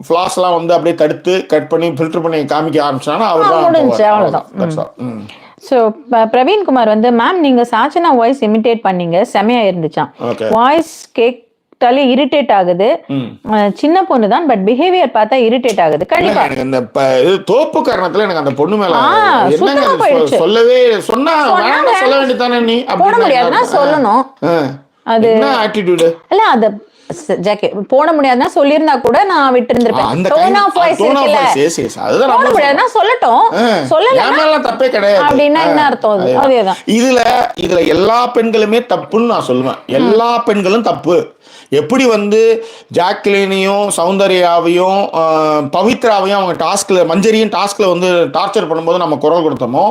ஃபிளாஸ்லாம் வந்து அப்படியே தடுத்து கட் பண்ணி ஃபில்டர் பண்ணி காமிக்க ஆரம்பிச்சாங்கன்னா அவர். ஸோ பிரவீன்குமார் வந்து, மேம் நீங்க சாச்சனா வாய்ஸ் இமிட்டேட் பண்ணீங்க, செமையா இருந்துச்சான். வாய்ஸ் கேட்டாலே இரிட்டேட் ஆகுது. சின்ன பொண்ணு தான், பட் பிஹேவியர் பார்த்தா இரிட்டேட் ஆகுது. கண்டிப்பா எனக்கு இந்த தோப்பு காரணத்துல எனக்கு அந்த பொண்ணு மேல சொல்லவே சொன்னா சொல்ல வேண்டியதானே, நீ போட முடியாதுன்னா சொல்லணும். அது ஆட்டிடியூட் இல்ல, அது ஜாக்கி போட முடியாதுன்னா சொல்லிருந்தா கூட நான் விட்டு இருந்திருப்பேன். டோன் ஆஃப் வாய்ஸ் இருக்குல்ல, அதுதான் போட முடியாதுன்னா சொல்லட்டும். சொல்லல தப்பே கிடையாது அப்படின்னா என்ன அர்த்தம்? அதேதான். இதுல எல்லா பெண்களுமே தப்புன்னு நான் சொல்லுவேன். எல்லா பெண்களும் தப்பு. எப்படி வந்து ஜாக்லினையும் சௌந்தர்யாவையும் பவித்ராவையும் அவங்க டாஸ்க்ல, மஞ்சரியும் டாஸ்க்ல வந்து டார்ச்சர் பண்ணும்போது நம்ம குரல் கொடுத்தோமோ,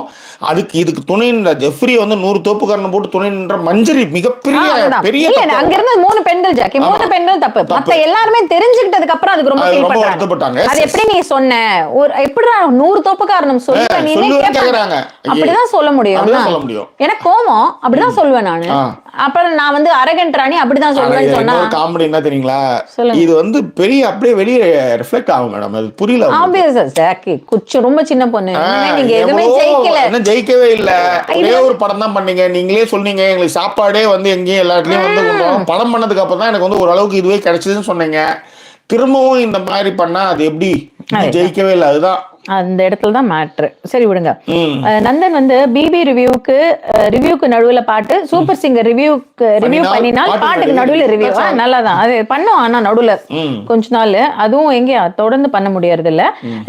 இதுக்கு துணை நின்ற ஜெஃப்ரி வந்து 100 தோப்புக்காரனை போட்டு துணை நின்ற மஞ்சரி மிகப்பெரிய அங்க இருந்த 3 பெண்கள் ஜாக்கி, 3 பெண்கள் தப்பு. மத்த எல்லாருமே தெரிஞ்சுக்கிட்டதுக்கு அப்புறம் அதுக்கு ரொம்ப வருத்தப்பட்டாங்க. அது எப்படி நீ சொன்ன, எப்படி 100 தோப்புக்காரனம் சொல்லுவ நீ கேக்குறாங்க. அப்படிதான் சொல்ல முடியும். எனக்கு கோவம், அப்படிதான் சொல்லுவேன் நானு. அப்புறம் நான் வந்து அரகண்ட் ராணி அப்படிதான் சொல்லுவேன்னு சொன்னா காமெடி என்ன தெரியுங்களா, இது வந்து பெரிய அப்படியே வெளியே ரிஃப்ளெக்ட் ஆகும் மேடம். அது புரியல. ஆப்வியஸா ஜாக்கி குச்சு ரொம்ப சின்ன பொண்ணு, நீங்க எதுவுமே ஜெயிக்கவே இல்ல. ஒரே ஒரு படம் தான் பண்ணீங்க, நீங்களே சொன்னீங்க எங்களுக்கு சாப்பாடே வந்து எங்கேயும் எல்லா இடத்துலயும் வந்து படம் பண்ணதுக்கு அப்புறம் தான் எனக்கு வந்து ஓரளவுக்கு இதுவே கிடைச்சதுன்னு சொன்னீங்க. திரும்பவும் இந்த மாதிரி பண்ணா அது எப்படி? ஜெயிக்கவே இல்லை. அதுதான் அந்த இடத்துல தான் மேட்ரு. சரி விடுங்க. நந்தன் வந்து பிபி ரிவ்யூக்கு நடுவுல பாட்டு, சூப்பர் சிங்கர் ரிவ்யூ பண்ணினால் பாட்டுக்கு நடுவுல ரிவ்யூ நல்லாதான் அது பண்ணோம். ஆனா நடுவுல கொஞ்ச நாள் அதுவும் எங்க தொடர்ந்து பண்ண முடியறது இல்ல.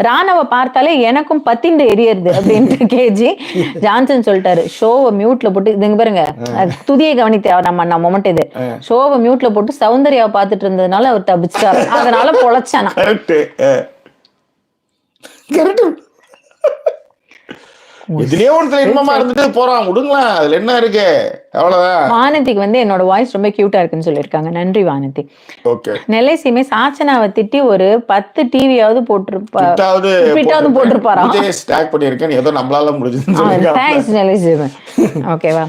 ராணவ பார்த்தாலே எனக்கும் பத்திண்டு எரியறது அப்படின்ட்டு கேஜி ஜான்சன் சொல்லிட்டாரு. ஷோவை மியூட்ல போட்டு இதுங்க பாருங்க, துதியை கவனித்த நம்ம மொமெண்ட் இது. ஷோவை மியூட்ல போட்டு சௌந்தர்யாவை பார்த்துட்டு இருந்ததுனால அவர் தப்பிச்சிட்டாரு, அதனால பொழைச்சானா. இதுலயே ஒருத்தர் இன்பமா இருந்துட்டு போறான், விடுங்களா, அதுல என்ன இருக்கு, அவ்வளவுதான். வானதிக்கு வந்து என்னோட வாய்ஸ் ரொம்ப கியூட்டா இருக்குன்னு சொல்லிருக்காங்க. நன்றி வானதி. நெல்லை சீமை சாச்சனாவை திட்டி ஒரு 10 டிவியாவது போட்டிருப்பாராம். ஏதோ நம்மளால முடிஞ்சது. நெல்லை சீமை ஓகேவா.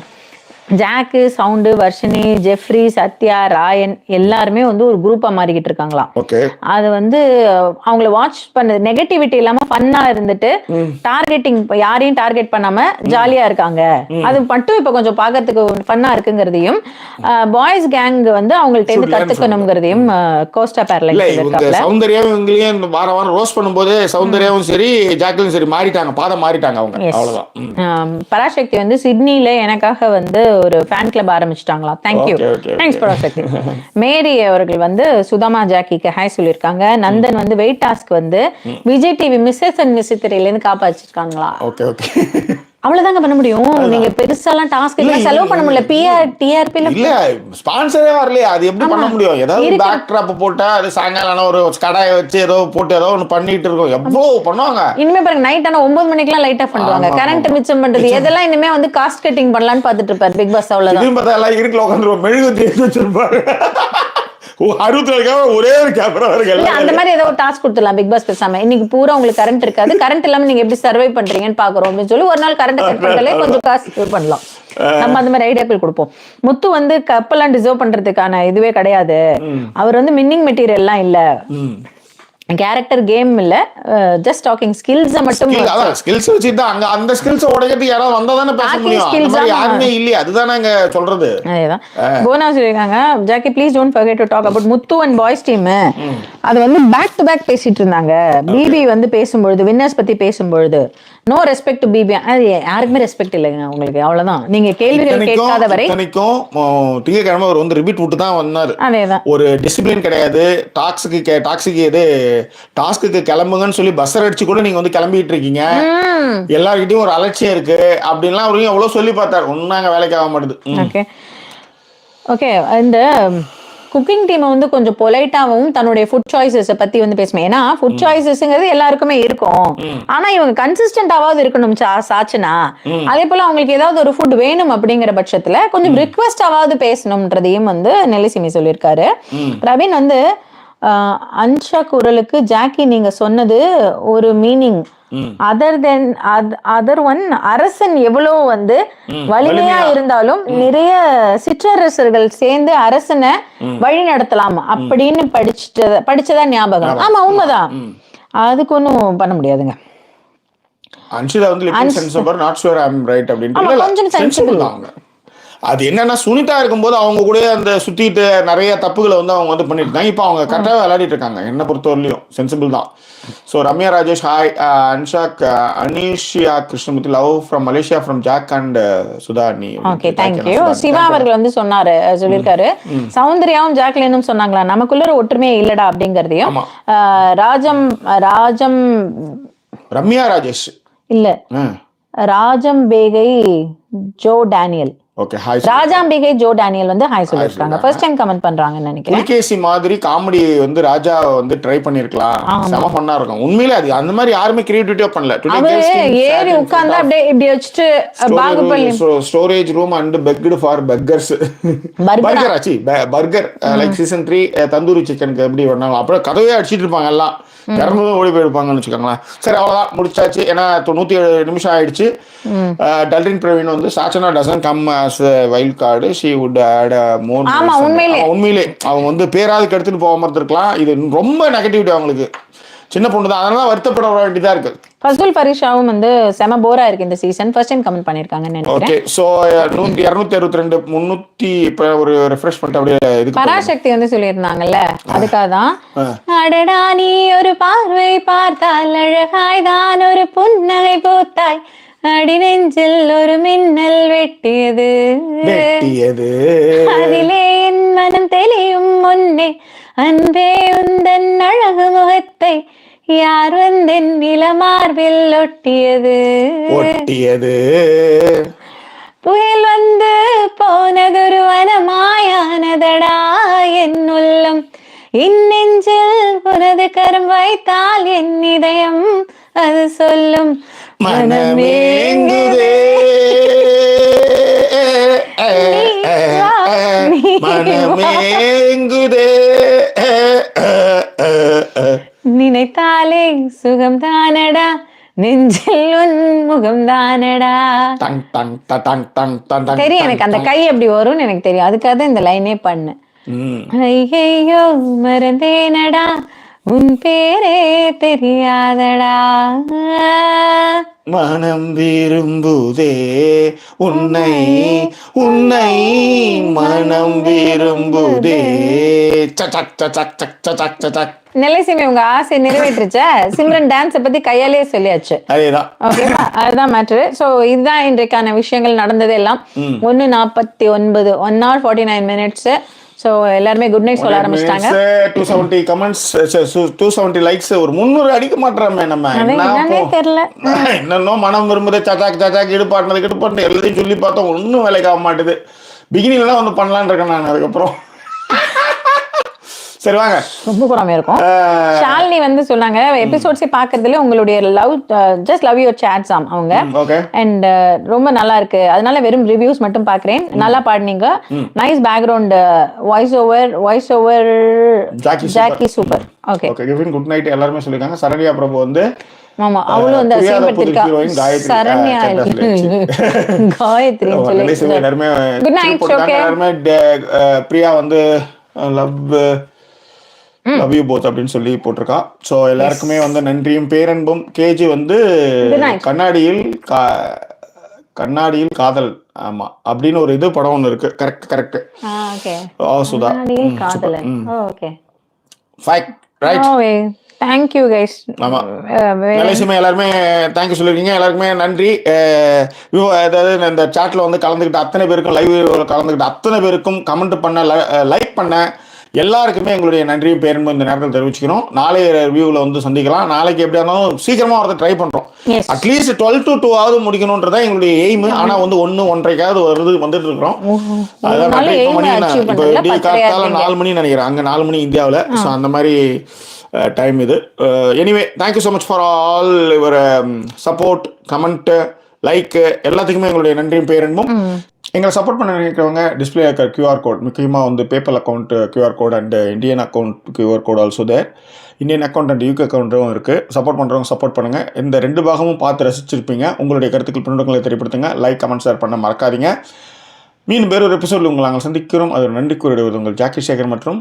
ஜாக்கு, சவுண்டு, வர்ஷினி, ஜெஃப்ரி, சத்யா, ராயன் எல்லாருமே வந்து ஒரு குரூப்பா மாறிக்கிட்டு இருக்காங்களாம். அது வந்து அவங்கள வாட்ச் பண்ண நெகட்டிவிட்டி இல்லாம ஃபன்னா இருந்துட்டு டார்கெட்டிங், யாரையும் டார்கெட் பண்ணாம ஜாலியா இருக்காங்க. அது மட்டும் இப்ப கொஞ்சம் பாக்கிறதுக்கு ஃபன்னா இருக்குங்கிறதையும், பாய்ஸ் கேங் வந்து அவங்கள்ட்ட இருந்து கத்துக்கணுங்கிறதையும் கோஸ்டா பேரலைஸ் சௌந்தர்யாவும் வார வாரம் ரோஸ்ட் பண்ணும்போது சௌந்தர்யாவும் சரி ஜாக்லினும் சரி மாறிட்டாங்க, பாதம் மாறிட்டாங்க அவங்க. அவ்வளவுதான். பராசக்தி வந்து சிட்னில எனக்காக வந்து ஒரு ஃபேன் கிளப் ஆரம்பிச்சிட்டாங்களாம். Thank you, thanks Parasakthi. மேரி அவர்கள் வந்து சுதாமா ஜாக்கிக்கு ஹாய் சொல்லியிருக்காங்க. நந்தன் வந்து வெயிட் டாஸ்க் வந்து விஜய் டிவி மிஸ்ஸஸ் அண்ட் மிஸ்ஸித்திரையில இருந்து காப்பாற்றிருக்காங்களா. அவ்வளவுதாங்க பண்ண முடியும். நீங்க பெருசாலாம் டாஸ்க் எல்லாம் செலவு பண்ண முடியல. டிஆர்பி இல்ல ஸ்பான்சரே வரலையே, அது எப்படி பண்ண முடியும்? ஏதாவது பேக்ட்ராப் போட்டா அது சாயங்காலம் ஒரு கடாயை வச்சு ஏதோ போட்டு ஏதோ ஒன்று பண்ணிட்டு இருக்கோம். எவ்வளவு பண்ணுவாங்க. இனிமே பாருங்க, நைட் ஆனா 9 மணிக்கெல்லாம் லைட் ஆஃப் பண்ணுவாங்க. கரண்ட் மிச்சம் பண்றது எதெல்லாம் இனிமே வந்து காஸ்ட் கட்டிங் பண்ணலாம்னு பாத்துட்டு இருப்பாரு பிக் பாஸ். அவ்வளவுதான். பார்த்தா எல்லாம் இருட்டுல உட்காந்துருவோம், மெழுகு தேடி வச்சிருப்பாரு. 67 கேமரா, ஒரே ஒரு கேமரா இருக்கு. அந்த மாதிரி ஏதோ ஒரு டாஸ்க் கொடுத்துடலாம் பிக் பாஸ் பேசாம. இன்னைக்கு பூரா உங்களுக்கு கரண்ட் இருக்காது, கரண்ட் இல்லாம நீங்க எப்படி சர்வை பண்றீங்கன்னு பாக்குறோம் அப்படின்னு சொல்லி ஒரு நாள் கரண்ட் கட் பண்ணாலே கொஞ்சம் காசு சேவ் பண்ணலாம். நம்ம அந்த மாதிரி ஐடியாக்கள் கொடுப்போம். முத்து வந்து கப்பெல்லாம் டிசர்வ் பண்றதுக்கான இதுவே கிடையாது. அவர் வந்து மின்னிங் மெட்டீரியல் எல்லாம் இல்ல, கேரக்டர் கேம் இல்ல, ஜஸ்ட் டாக்கிங் ஸ்கில்ஸ் மட்டும். ஸ்கில்ஸ் வச்சிட்டு அங்க அந்த ஸ்கில்ஸ் உடைக்கிறதுக்கு யாராவது வந்தா தானே பேச முடியும். அந்த மாதிரி யாருமே இல்லையே, அதுதான் நாங்க சொல்றது. அதேதான் கோனா சொல்லிருக்காங்க. Jacky please don't forget to talk about Muthu and boys team. அது வந்து பேக் டு பேக் பேசிட்டு இருந்தாங்க. பிபி வந்து பேசும்பொழுது, வின்னர்ஸ் பத்தி பேசும்பொழுது நோ ரெஸ்பெக்ட் டு பிபி. அது யாருக்குமே ரெஸ்பெக்ட் இல்லைங்க உங்களுக்கு. அவ்வளவுதான். நீங்க கேள்விகள் கேட்காத வரை திங்கக்கிழமை அவர் வந்து ரிப்பீட் விட்டு தான் வந்தாரு. அதேதான். ஒரு டிசிப்ளின் கிடையாது. டாக்ஸிக்கு எது டாஸ்க்கு கிளம்புங்கன்னு சொல்லி பஸ்ஸர் அடிச்சு கூட நீங்க வந்து கிளம்பிட்டு இருக்கீங்க. எல்லார்கிட்டயும் ஒரு அலட்சியம் இருக்கு அப்படின்லாம் அவரையும் எவ்வளவு சொல்லி பார்த்தாரு. ஒன்னாங்க வேலைக்கு ஆக மாட்டுது. Okay okay. இந்த குக்கிங் டீம் வந்து கொஞ்சம் பொலைட்டாவும் தன்னுடைய ஃபுட் சாய்ஸஸ் பத்தி வந்து பேசுவேன். ஏன்னா ஃபுட் சாய்ஸஸ்ங்கிறது எல்லாருக்குமே இருக்கும். ஆனா இவங்க கன்சிஸ்டன்டாவது இருக்கணும் சாச்சுனா. அதே போல அவங்களுக்கு ஏதாவது ஒரு ஃபுட் வேணும் அப்படிங்கிற பட்சத்துல கொஞ்சம் ரிக்வெஸ்டாவது பேசணும்ன்றதையும் வந்து நெல்லிசிமி சொல்லியிருக்காரு. பிரவீன் வந்து அன்ஷா குரலுக்கு ஜாக்கி நீங்க சொன்னது ஒரு மீனிங், அதர் ஒன் அரசன் எவ்வளவு வந்து வலிமையா இருந்தாலும் நிறைய சிற்றரசர்கள் சேர்ந்து அரசனை வழி நடத்தலாம் அப்படின்னு படிச்சதா ஞாபகம். ஆமா உண்மைதான், அதுக்கு ஒன்னும் பண்ண முடியாதுங்க. அன்ஷிதா வந்து not sure I am right அப்படின்ட்டு கொஞ்சம் சென்சிபிள் தான். அது என்னன்னா சுனிதா இருக்கும்போது அவங்க கூட அந்த சுத்திட்டு நிறைய தப்புகளை வந்து அவங்க வந்து பண்ணிட்டு இருக்காங்க. இப்போ அவங்க கரெக்டாக விளையாடிட்டு இருக்காங்க. என்ன பொறுத்தவரையிலும் சென்சிபிள் தான். So Ramya Rajesh hi. அன்ஷாக் Anishiya Krishnamoorthy love from Malaysia from Jack and Sudhani. Okay thank you. Siva அவர்கள் வந்து சொல்லியிருக்காரு சௌந்தர்யாவும் ஜாக்லினும் சொன்னாங்களா நமக்குள்ள ஒற்றுமையே இல்லடா அப்படிங்கறதையும். ராஜம் ரம்யா ராஜேஷ் இல்ல ராஜம் பேகை Joe Daniel. Okay hi. Rajambigai Joe Daniel வந்து ஹாய் சொல்லிருக்காங்க. ஃபர்ஸ்ட் டைம் கமெண்ட் பண்றாங்கன்னு நினைக்கிறேன். புலிகேசி மாதிரி காமெடி வந்து ராஜா வந்து ட்ரை பண்ணிருக்கலாம். செம ஃபன்னா இருக்கும். உண்மையிலே அது அந்த மாதிரி யாருமே கிரியேட்டிவிட்டியா பண்ணல. ஏறி உட்கார்ந்தா அப்படியே இப்படி வச்சிட்டு Baahubali storage room and pegged for beggars. Burger ஆச்சு பர்கர் லைக் சீசன் 3 தந்தூரி சிக்கனுக்கு எப்படி பண்ணாங்க. அப்புறம் கதவே அடிச்சிட்டு இருப்பாங்க எல்லாம். 200 ஓடி போயிருப்பாங்கன்னு வச்சுக்கோங்களேன். சரி அவ்வளவுதான் முடிச்சாச்சு. ஏன்னா 107 நிமிஷம் ஆயிடுச்சு. டல்ரின் பிரவீன் வந்து Sachana dozen come as a wild card, she would add more. ஆமா உண்மையிலே அவங்க வந்து பேராதுக்கு எடுத்துட்டு போக மாதிரி இருக்கலாம். இது ரொம்ப நெகட்டிவிட்டி அவங்களுக்கு. சின்ன பொண்ணு தான், அதனால வருத்தப்பட வேண்டியதா இருக்கு. ஃபஸ்ல் ஃபரிஷாவும் வந்து செம போரா இருக்கு இந்த சீசன். ஃபர்ஸ்ட் டைம் கமெண்ட் பண்ணிருக்காங்கன்னு நினைக்கிறேன். ஓகே சோ 262 300 இப்ப ஒரு ரெஃப்ரெஷ் பண்ணிட்டு அப்படியே இதுக்கு பராசக்தி வந்து சொல்லியிருந்தாங்கல்ல, அதுக்காக தான். அடடா நீ ஒரு பார்வை பார்த்தால் அழகாய் தான் ஒரு புன்னகை பூத்தாய், அடி நெஞ்சில் ஒரு மின்னல் வெட்டியது அதிலே என் மனம் தெளியும் முன்னே அன்பே உந்தன் அழகு முகத்தை யார் வந்தென் நிலமார்பில் ஒட்டியது புயல் வந்து போனதொரு வனமாயானதடா என் உள்ளம், இன்னெஞ்சில் உனது கரம் வைத்தால் என் இதயம் அது சொல்லும் மனமேங்குதே மனமேங்குதே நினைத்தாலே சுகம் தானடா நெஞ்சில் உன் முகம் தானடா. தெரியும் எனக்கு அந்த கை எப்படி வரும்னு எனக்கு தெரியும். அதுக்காக தான் இந்த லைனே பண்ணு. ஐயோ மறந்தேனடா உன் பேரே தெரியாதடா, மனம் விரும்புதே உன்னை உன்னை மனம் விரும்புதே. நெல்லைசிமி உங்க ஆசை நிறைவேற்றுச்ச. சிம்ரன் டான்ஸை பத்தி கையாலே சொல்லியாச்சு. அதேதான் ஓகேவா, அதுதான் மேட்ரு. ஸோ இதுதான் இன்றைக்கான விஷயங்கள் நடந்தது எல்லாம். 1:49 1 hour 49 minutes. ஸோ எல்லாருமே குட் நைட் சொல்ல ஆரம்பிச்சிட்டாங்க. 270 கமெண்ட்ஸ், 270 லைக்ஸ், ஒரு 300 அடிக்க மாட்டோமே நம்ம. என்னன்னே தெரியல. இன்னும் மனம் விரும்புது சாச்சாக்கு இடுப்பாட்டினது எல்லாத்தையும் சொல்லி பார்த்தோம், ஒன்றும் வேலைக்கு ஆக மாட்டுது. பிகினிங்லாம் வந்து பண்ணலான்னு இருக்கேன் நான். அதுக்கப்புறம் சரி வாங்க, ரொம்ப பொறாமையா இருக்கும். ஷாலினி வந்து சொன்னாங்க எபிசோட்ஸே பாக்குறதுல உங்களுடைய லவ் ஜஸ்ட் லவ் யுவர் சாட்ஸ் அவங்க. அண்ட் ரொம்ப நல்லா இருக்கு, அதனால வெறும் ரிவ்யூஸ் மட்டும் பாக்குறேன். நல்லா பாடுனீங்க, nice background voice over Jackie super. Okay good night எல்லாருமே சொல்லிருக்காங்க. சரண்யா பிரபு வந்து ஆமா அவளும் அந்த சரண்யா காயத்ரி எல்லாருமே குட் நைட். எல்லாருமே பிரியா வந்து லவ் யூ போத் அப்படின்னு சொல்லி போட்டிருக்கா. ஸோ எல்லாருக்குமே வந்து நன்றியும் பேரன்பும். கேஜி வந்து கண்ணாடியில் காதல் ஆமா அப்படின்னு ஒரு இது படம் ஒன்று இருக்கு. கரெக்ட். Sudha thank you guys. ஆமா நிலைசுமே எல்லாருமே தேங்க்யூ சொல்லிருக்கீங்க. எல்லாருக்குமே நன்றி. அதாவது இந்த சாட்ல வந்து கலந்துக்கிட்ட அத்தனை பேருக்கும், லைவ் கலந்துக்கிட்ட அத்தனை பேருக்கும், கமெண்ட் பண்ண, லைக் பண்ண எல்லாருக்குமே எங்களுடைய நன்றியும் பேரன்பும் இந்த நேரத்தில் தெரிவிச்சுக்கிறோம். நாளைய ரிவ்யூவில் வந்து சந்திக்கலாம். நாளைக்கு எப்படியா இருந்தாலும் சீக்கிரமாக வரதை ட்ரை பண்ணுறோம். அட்லீஸ்ட் 12 to 2 முடிக்கணுன்றதான் எங்களுடைய எய்ம். ஆனால் வந்து 1-1:30 வந்துட்டு இருக்கிறோம். அதான் 4 மணி நினைக்கிறேன், அங்கே 4 மணி இந்தியாவில். ஸோ அந்த மாதிரி டைம் இது. Anyway thank you so much for all your support, comment, like எல்லாத்துக்குமே எங்களுடைய நன்றியும் பேரன்பும். எங்களை சப்போர்ட் பண்ண நினைக்கிறவங்க டிஸ்பிளே இருக்கிற கியூஆர் கோட், முக்கியமாக வந்து PayPal account QR code and Indian account QR code also there. Indian account and UK அக்கௌண்ட்டும் இருக்குது. சப்போர்ட் பண்ணுறவங்க சப்போர்ட் பண்ணுங்கள். இந்த 2 பாகமும் பார்த்து ரசிச்சிருப்பீங்க. உங்களுடைய கருத்துக்கள் பின்னோட்டங்களை தெரியப்படுத்துங்க. லைக், கமெண்ட், ஷேர் பண்ண மறக்காதீங்க. மீண்டும் வேறொரு எபிசோடில் உங்களை நாங்கள் சந்திக்கிறோம். அது நன்றி கூறிடுவது உங்கள் ஜாக்கி சேகர் மற்றும்